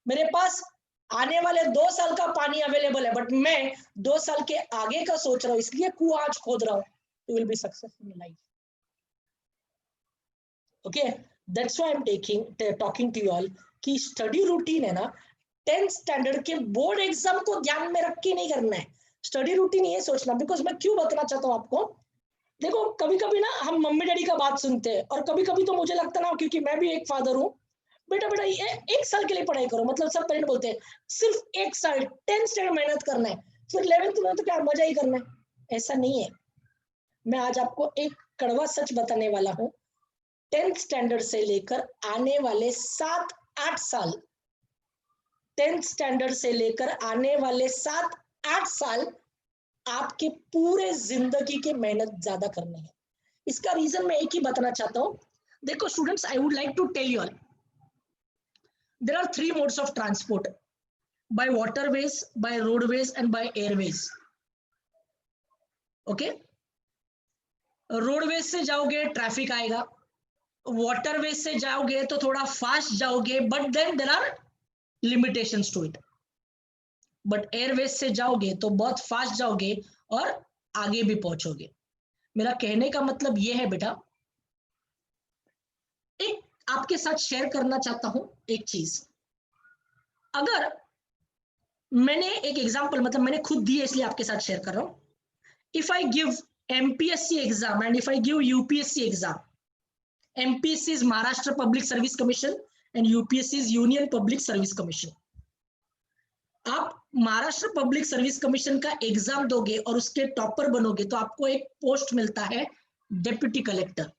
S1: मेरे पास आने वाले 2 साल का पानी अवेलेबल है, बट मैं 2 साल के आगे का सोच रहा हूं, इसलिए कुआं आज खोद रहा हूं। You will be successful in life. Okay, that's why I am talking to you all कि स्टडी रूटीन है ना, 10th स्टैंडर्ड के बोर्ड एग्जाम को ध्यान में रख के नहीं करना है। स्टडी रूटीन ये सोचना, बिकॉज मैं क्यों बताना चाहता हूँ आपको, देखो कभी कभी ना हम मम्मी डैडी का बात सुनते हैं, और कभी कभी तो मुझे लगता ना, क्योंकि मैं भी एक फादर हूँ, बेटा बेटा ये 1 साल के लिए पढ़ाई करो, मतलब सब पेरेंट बोलते हैं सिर्फ 1 साल 10th स्टैंडर्ड मेहनत करना है, फिर 11th में तो क्या मजा ही करना है। ऐसा नहीं है। मैं आज आपको एक कड़वा सच बताने वाला हूँ, 10th स्टैंडर्ड से लेकर आने वाले 7-8 साल, 10th स्टैंडर्ड से लेकर आने वाले 7-8 साल आपके पूरे जिंदगी के मेहनत ज्यादा करने हैं। इसका रीजन मैं एक ही बताना चाहता हूँ। देखो students, I would like to tell you all, there are 3 modes of transport: by waterways, by roadways and by airways। Okay, roadways से जाओगे ट्रैफिक आएगा, वाटरवेज से जाओगे तो थोड़ा फास्ट जाओगे, but then there are limitations to it. But airways से जाओगे तो बहुत फास्ट जाओगे और आगे भी पहुंचोगे। मेरा कहने का मतलब यह है बेटा, एक आपके साथ शेयर करना चाहता हूं एक चीज। अगर मैंने एक एग्जांपल, मतलब मैंने खुद दी है इसलिए आपके साथ शेयर कर रहा हूं। If I give MPSC exam and if I give UPSC exam, MPSC is Maharashtra public service commission and UPSC is union public service commission. आप महाराष्ट्र पब्लिक सर्विस कमीशन का एग्जाम दोगे और उसके टॉपर बनोगे तो आपको एक पोस्ट मिलता है डेप्यूटी कलेक्टर।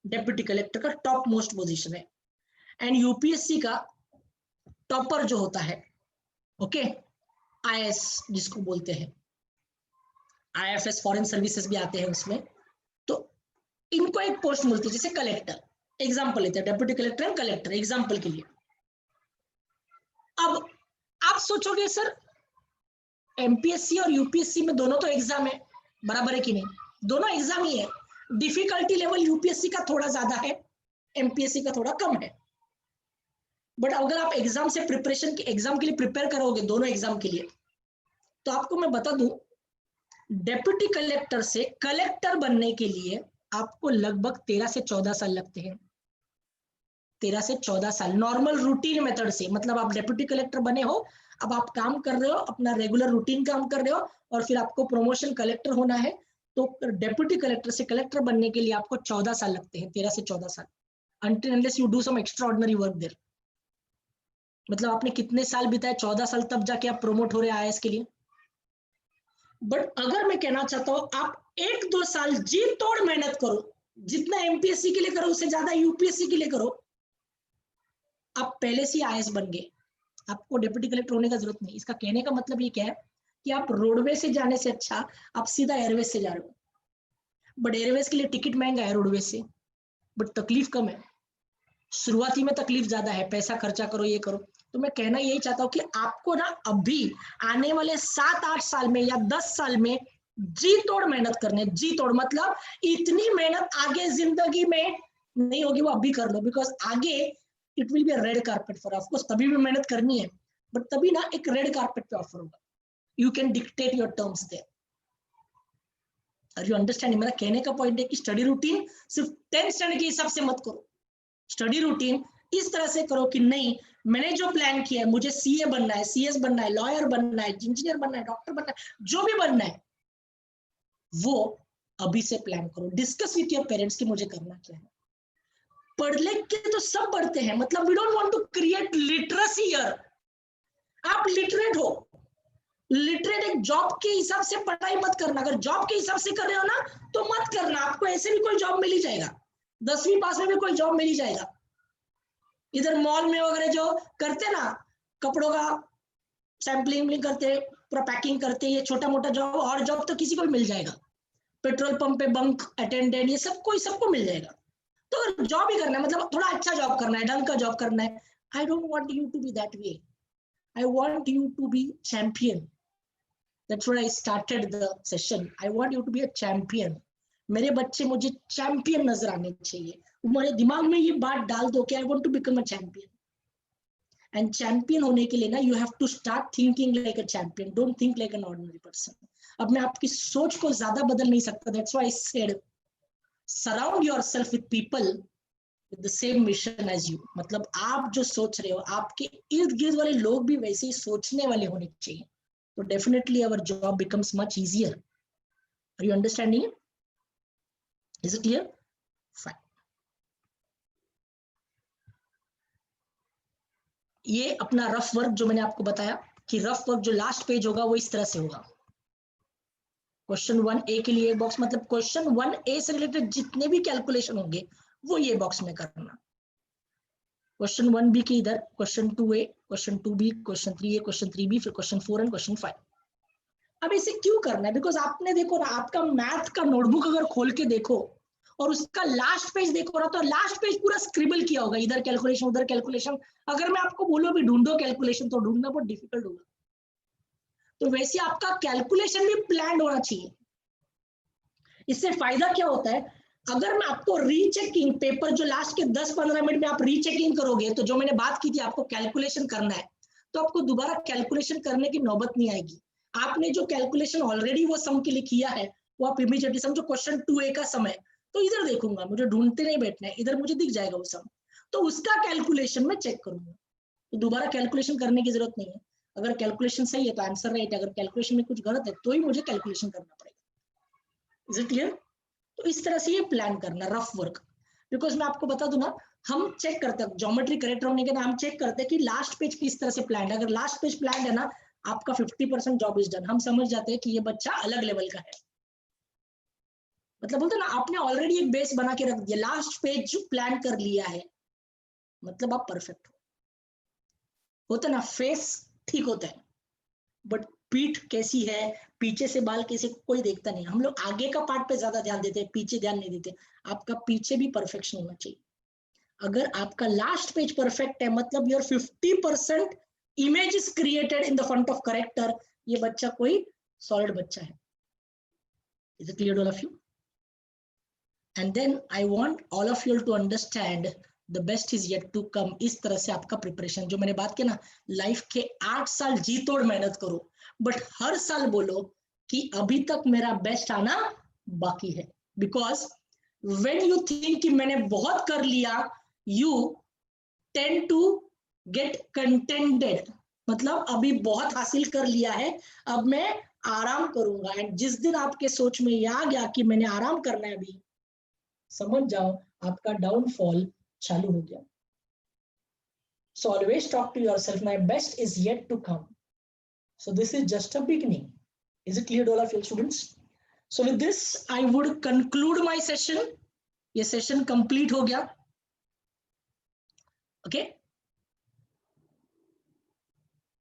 S1: डेप्यूटी कलेक्टर का टॉप मोस्ट पोजीशन है। एंड यूपीएससी का टॉपर जो होता है, ओके, आईएएस जिसको बोलते हैं, आईएफएस फॉरेन सर्विसेज भी आते हैं उसमें, तो इनको एक पोस्ट मिलती है जैसे कलेक्टर। एग्जाम्पल लेते हैं, deputy collector and collector example के लिए। अब आप सोचोगे सर एमपीएससी और यूपीएससी में दोनों तो एग्जाम है, बराबर है कि नहीं? दोनों एग्जाम ही है। डिफिकल्टी लेवल यूपीएससी का थोड़ा ज्यादा है, एमपीएससी का थोड़ा कम है। बट अगर आप एग्जाम से प्रिपरेशन के एग्जाम के लिए प्रिपेयर करोगे दोनों एग्जाम के लिए, तो आपको मैं बता दूं, डेप्यूटी कलेक्टर से कलेक्टर बनने के लिए आपको लगभग 13 से 14 साल लगते हैं। 13 से 14 साल नॉर्मल रूटीन मेथड से, मतलब आप डेप्यूटी कलेक्टर बने हो, अब आप काम कर रहे हो, अपना रेगुलर रूटीन काम कर रहे हो, और फिर आपको प्रमोशन कलेक्टर होना है, तो डेप्यूटी कलेक्टर से कलेक्टर बनने के लिए आपको 14 साल लगते हैं, 13 से 14 साल, until unless you do some extraordinary work there। मतलब आपने कितने साल बिताए? 14 साल, तब जाके आप प्रोमोट हो रहे हैं आईएएस के लिए। बट अगर मैं कहना चाहता हूं आप 1-2 साल जी तोड़ मेहनत करो, जितना एमपीएससी के लिए करो उससे ज्यादा यूपीएससी के लिए करो, आप पहले से आईएएस बन गए, आपको डेप्यूटी कलेक्टर होने का जरूरत नहीं। इसका कहने का मतलब ये क्या है कि आप रोडवे से जाने से अच्छा आप सीधा एयरवेज से जा रहे हो। बट एयरवेज के लिए टिकट महंगा है रोडवेज से, बट तकलीफ कम है। शुरुआती में तकलीफ ज्यादा है, पैसा खर्चा करो, ये करो। तो मैं कहना यही चाहता हूँ कि आपको ना अभी आने वाले 7-8 साल में या 10 साल में जी तोड़ मेहनत करने, जी तोड़ मतलब इतनी मेहनत आगे जिंदगी में नहीं होगी, वो अभी कर लो, बिकॉज आगे it will be a red carpet for, of course तभी भी मेहनत करनी है, बट तभी ना एक रेड कारपेट पे ऑफर होगा, you can dictate your terms there. Are you understanding? मेरा कहने का पॉइंट है कि स्टडी रूटीन सिर्फ 10th स्टैंडर्ड के हिसाब से मत करो। स्टडी रूटीन इस तरह से करो कि नहीं, मैंने जो प्लान किया है, मुझे सीए बनना है, सीएस बनना है, लॉयर बनना है, इंजीनियर बनना है, डॉक्टर बनना है, जो भी बनना है वो अभी से प्लान करो। डिस्कस विथ योर पेरेंट्स कि मुझे करना क्या है। पढ़ लिख के तो सब पढ़ते हैं, मतलब we don't want to create literacy here. आप लिटरेट हो, लिटरेट एक जॉब के हिसाब से पढ़ाई मत करना। अगर जॉब के हिसाब से कर रहे हो ना तो मत करना, आपको ऐसे भी कोई जॉब मिल ही जाएगा, 10वीं पास में भी कोई जॉब मिल ही जाएगा। इधर मॉल में वगैरह जो करते ना, कपड़ों का सैम्पलिंग करते, पूरा पैकिंग करते, ये छोटा मोटा जॉब, और जॉब तो किसी को भी मिल जाएगा। पेट्रोल पंप पे बंक अटेंडेंट, ये सबको मिल जाएगा। तो अगर जॉब ही करना है, मतलब थोड़ा अच्छा जॉब करना है, ढंग का जॉब करना है, I don't want you to be that way, I want you to be champion. That's why I started the session, I want you to be a champion. मेरे बच्चे मुझे चैंपियन नजर आने चाहिए। मेरे दिमाग में ये बात डाल दो कि I want to become a champion. And champion होने के लिए ना you have to start thinking like a champion, don't think like an ordinary person. अब मैं आपकी सोच को ज्यादा बदल नहीं सकता, that's why I said surround yourself with people with the same mission as you. मतलब आप जो सोच रहे हो, आपके इर्द गिर्द वाले लोग भी वैसे ही सोचने वाले होने चाहिए, तो definitely our job becomes much easier. Are you understanding? Is it clear? Fine. ये अपना रफ वर्क जो मैंने आपको बताया कि रफ वर्क जो लास्ट पेज होगा वो इस तरह से होगा। क्वेश्चन 1A के लिए बॉक्स, मतलब क्वेश्चन 1A से रिलेटेड जितने भी कैलकुलेशन होंगे वो ये बॉक्स में करना। क्वेश्चन 1B के इधर question 2A, question 2B, question 3A, question 3B, फिर क्वेश्चन 4 एंड क्वेश्चन 5। अब इसे क्यों करना है? बिकॉज आपने देखो ना, आपका मैथ का नोटबुक अगर खोल के देखो और उसका लास्ट पेज देखो ना, तो लास्ट पेज पूरा स्क्रिबल किया होगा, इधर कैलकुलेशन उधर कैलकुलेशन। अगर मैं आपको बोलूं भी ढूंढो कैलकुलेशन, तो ढूंढना बहुत डिफिकल्ट होगा। तो वैसे आपका कैलकुलेशन भी प्लान होना चाहिए। इससे फायदा क्या होता है, अगर मैं आपको रीचेकिंग पेपर जो लास्ट के 10-15 मिनट में आप रीचेकिंग करोगे, तो जो मैंने बात की थी आपको कैलकुलेशन करना है, तो आपको दोबारा कैलकुलेशन करने की नौबत नहीं आएगी। आपने जो कैलकुलेशन ऑलरेडी वो सम के लिए किया है, वो आप इमीडिएटली समझो क्वेश्चन 2A का सम है, तो इधर देखूंगा, मुझे ढूंढते नहीं बैठना है, इधर मुझे दिख जाएगा वो सम, तो उसका कैलकुलेशन में चेक करूंगा, तो दोबारा कैलकुलेशन करने की जरूरत नहीं है। अगर कैलकुलेशन सही है तो आंसर राइट है, अगर कैलकुलेशन में कुछ गलत है तो ही मुझे कैलकुलेशन करना पड़ेगा। Is it clear? तो इस तरह से ये प्लान करना रफ वर्क। बिकॉज मैं आपको बता दूं ना, हम चेक करते हैं ज्योमेट्री करेक्ट होने के ना, हम चेक करते हैं कि लास्ट पेज किस तरह से प्लान है। अगर लास्ट पेज प्लान है ना, आपका 50% जॉब इज डन। हम समझ जाते हैं कि ये बच्चा अलग लेवल का है, मतलब बोलते ना आपने ऑलरेडी एक बेस बना के रख दिया, लास्ट पेज जो प्लान कर लिया है, मतलब आप परफेक्ट हो। होता ना फेस ठीक होता है, बट पीठ कैसी है, पीछे से बाल कैसे, कोई देखता नहीं। हम लोग आगे का पार्ट पे ज्यादा ध्यान देते हैं, पीछे ध्यान नहीं देते। आपका पीछे भी परफेक्शन होना चाहिए। अगर आपका लास्ट पेज परफेक्ट है, मतलब your 50% image is created in the front of character, ये बच्चा कोई सॉलिड बच्चा है। Is it clear all of you? And then I want all of you to understand the best is yet to come. इस तरह से आपका preparation, जो मैंने बात की ना, लाइफ के 8 साल जी तोड़ मेहनत करो, बट हर साल बोलो कि अभी तक मेरा बेस्ट आना बाकी है। बिकॉज व्हेन यू थिंक कि मैंने बहुत कर लिया, you tend to get contented, मतलब अभी बहुत हासिल कर लिया है, अब मैं आराम करूंगा। एंड जिस दिन आपके सोच में यह आ गया कि मैंने आराम करना है अभी, समझ जाओ आपका डाउनफॉल चालू हो गया। So always talk to yourself, my best is yet to come. So this is just a beginning. Is it clear to all of you students? So with this, I would conclude my session. ये session complete हो गया. Okay.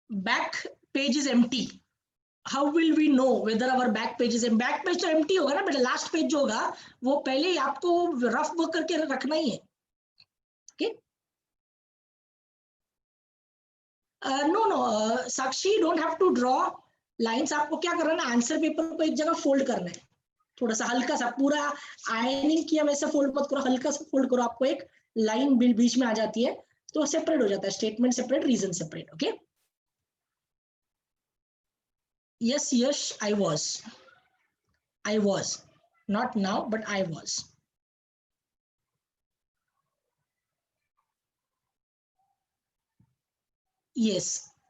S1: Back page is empty. How will we know whether our back page is empty? Back page तो empty होगा ना बेटा, last page जो होगा वो पहले ही आपको rough work करके रखना ही है. Okay. No, Sakshi, don't have to draw lines. आपको क्या करना है, आंसर पेपर को एक जगह फोल्ड करना है, थोड़ा सा हल्का सा, पूरा आयनिंग किया वैसा फोल्ड मत करो, हल्का सा फोल्ड करो, आपको एक लाइन बीच में आ जाती है तो सेपरेट हो जाता है, statement separate, reason separate. Okay, yes Yash, I was not now but I was. Yes,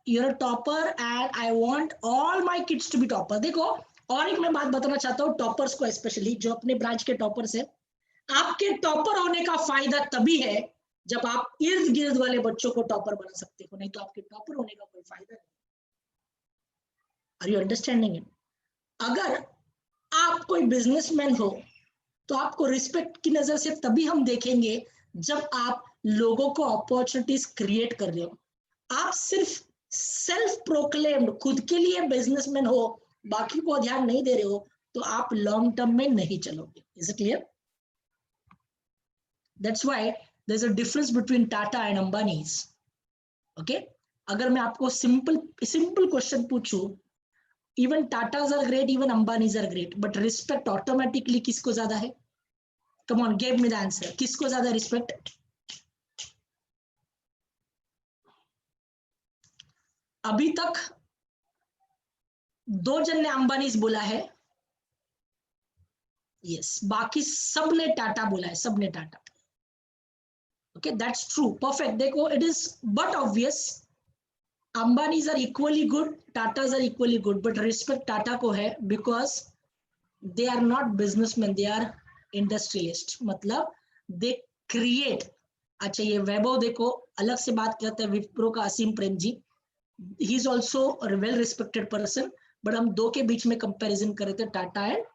S1: you're a topper and I want all my kids to be topper। देखो, और एक मैं बात बताना चाहता हूँ टॉपर्स को, स्पेशली जो अपने ब्रांच के टॉपर्स है, आपके टॉपर होने का फायदा तभी है जब आप इर्द गिर्द वाले बच्चों को टॉपर बना सकते हो, नहीं तो आपके टॉपर होने का कोई फायदा नहीं। Are you understanding it? अगर आप कोई बिजनेसमैन हो तो आपको रिस्पेक्ट की नजर से तभी हम देखेंगे जब आप लोगों को अपॉर्चुनिटीज क्रिएट कर रहे हो। आप सिर्फ सेल्फ प्रोक्लेम्ड खुद के लिए बिजनेसमैन हो, बाकी को ध्यान नहीं दे रहे हो, तो आप लॉन्ग टर्म में नहीं चलोगे। Is it clear? That's why there's a difference between Tata and Ambani's. Okay? अगर मैं आपको simple question पूछूं, even Tatas are great, even Ambani's are great, but respect automatically किसको ज्यादा है? Come on, give me the answer. किसको ज्यादा respect? अभी तक 2 जन ने Ambani's बोला है, yes, बाकी सब ने टाटा बोला है, सब ने Tata. Okay, that's true, perfect। देखो, it is but obvious Ambani's are equally good, Tatas are equally good, but respect Tata को है because they are not businessmen, they are industrialist। मतलब they create। अच्छा, ये वैभव देखो अलग से बात करते हैं, विप्रो का असीम Prem ji, he is also a well respected person, but हम दो के बीच में कंपैरिजन कर रहे थे, टाटा एंड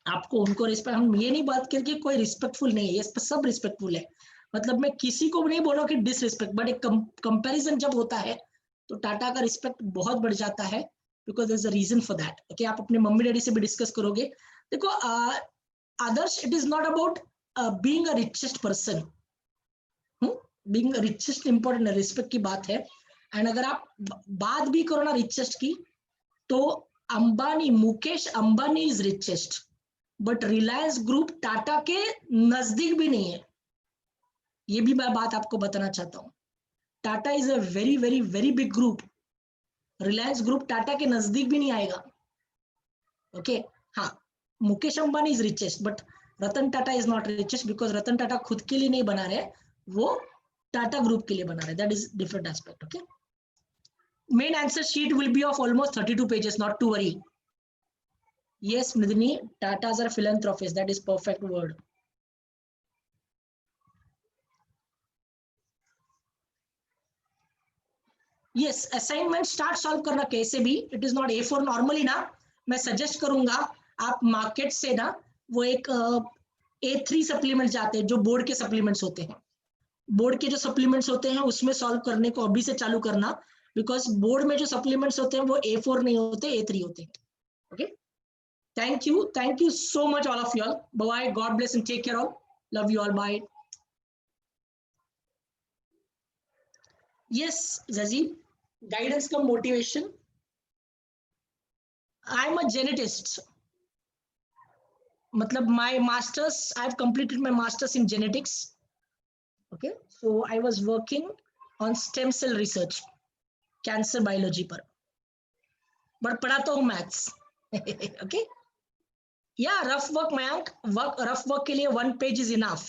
S1: आपको उनको रिस्पेक्ट। हम ये नहीं बात करके कोई रिस्पेक्टफुल नहीं है, ये सब रिस्पेक्टफुल है, मतलब मैं किसी को नहीं बोला कि डिसरिस्पेक्ट, बट एक कंपैरिजन जब होता है तो टाटा का रिस्पेक्ट बहुत बढ़ जाता है, because there is a reason for that. Okay, आप अपने मम्मी डैडी से भी डिस्कस करोगे। देखो Adarsh, it is not about being a richest person, being a richest important, respect की बात है। एंड अगर आप बात भी करो ना रिचेस्ट की, तो Ambani, Mukesh Ambani is richest, but Reliance group Tata के नजदीक भी नहीं है। ये भी मैं बात आपको बताना चाहता हूं। Tata is a very very very big group, Reliance group Tata के नजदीक भी नहीं आएगा। ओके हाँ, Mukesh Ambani is richest but Ratan Tata is not richest, because Ratan Tata खुद के लिए नहीं बना रहे, वो टाटा ग्रुप के लिए बना रहे। That is different aspect. Okay, main answer sheet will be of almost 32 pages, not to worry. Yes, Nidini, Tatas are philanthropists. That is perfect word. Yes, assignment start solve करना कैसे भी, it is not A4 normally ना, मैं suggest करूंगा आप market से ना वो एक A3 सप्लीमेंट जाते हैं, जो बोर्ड के सप्लीमेंट्स होते हैं। बोर्ड के जो सप्लीमेंट्स होते हैं उसमें सॉल्व करने को अभी से चालू करना, बिकॉज बोर्ड में जो सप्लीमेंट्स होते हैं वो A4 नहीं होते, A3 होते हैं। Okay, thank you so much all of you all. Bye, God bless and take care all. Love you all. Bye. Yes, Zazi, guidance का motivation. I'm a genetist. मतलब my masters, I've completed my masters in genetics. Okay, so I was working on stem cell research, cancer biology पर, but पढ़ाता हूँ maths. Okay, yeah, rough work Mayank, rough work के लिए 1 page is enough.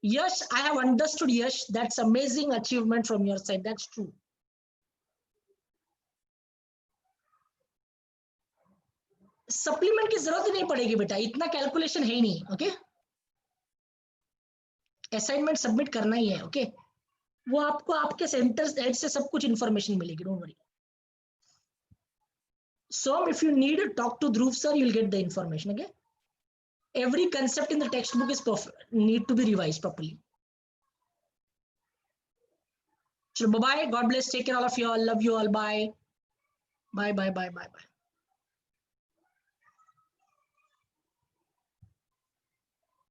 S1: Yash, I have understood, Yash, that's amazing achievement from your side, that's true. Supplement की जरूरत ही नहीं पड़ेगी बेटा, इतना कैलकुलेशन है ही नहीं। ओके, असाइनमेंट सबमिट करना ही है। ओके, वो आपको आपके सेंटर हेड से सब कुछ इंफॉर्मेशन मिलेगी, don't worry. So if you need to talk to Dhruv sir, you'll get the information. Okay, every concept in the textbook is perfect, need to be revised properly. So bye bye, God bless, take care all of you all, love you all, bye bye bye bye bye bye.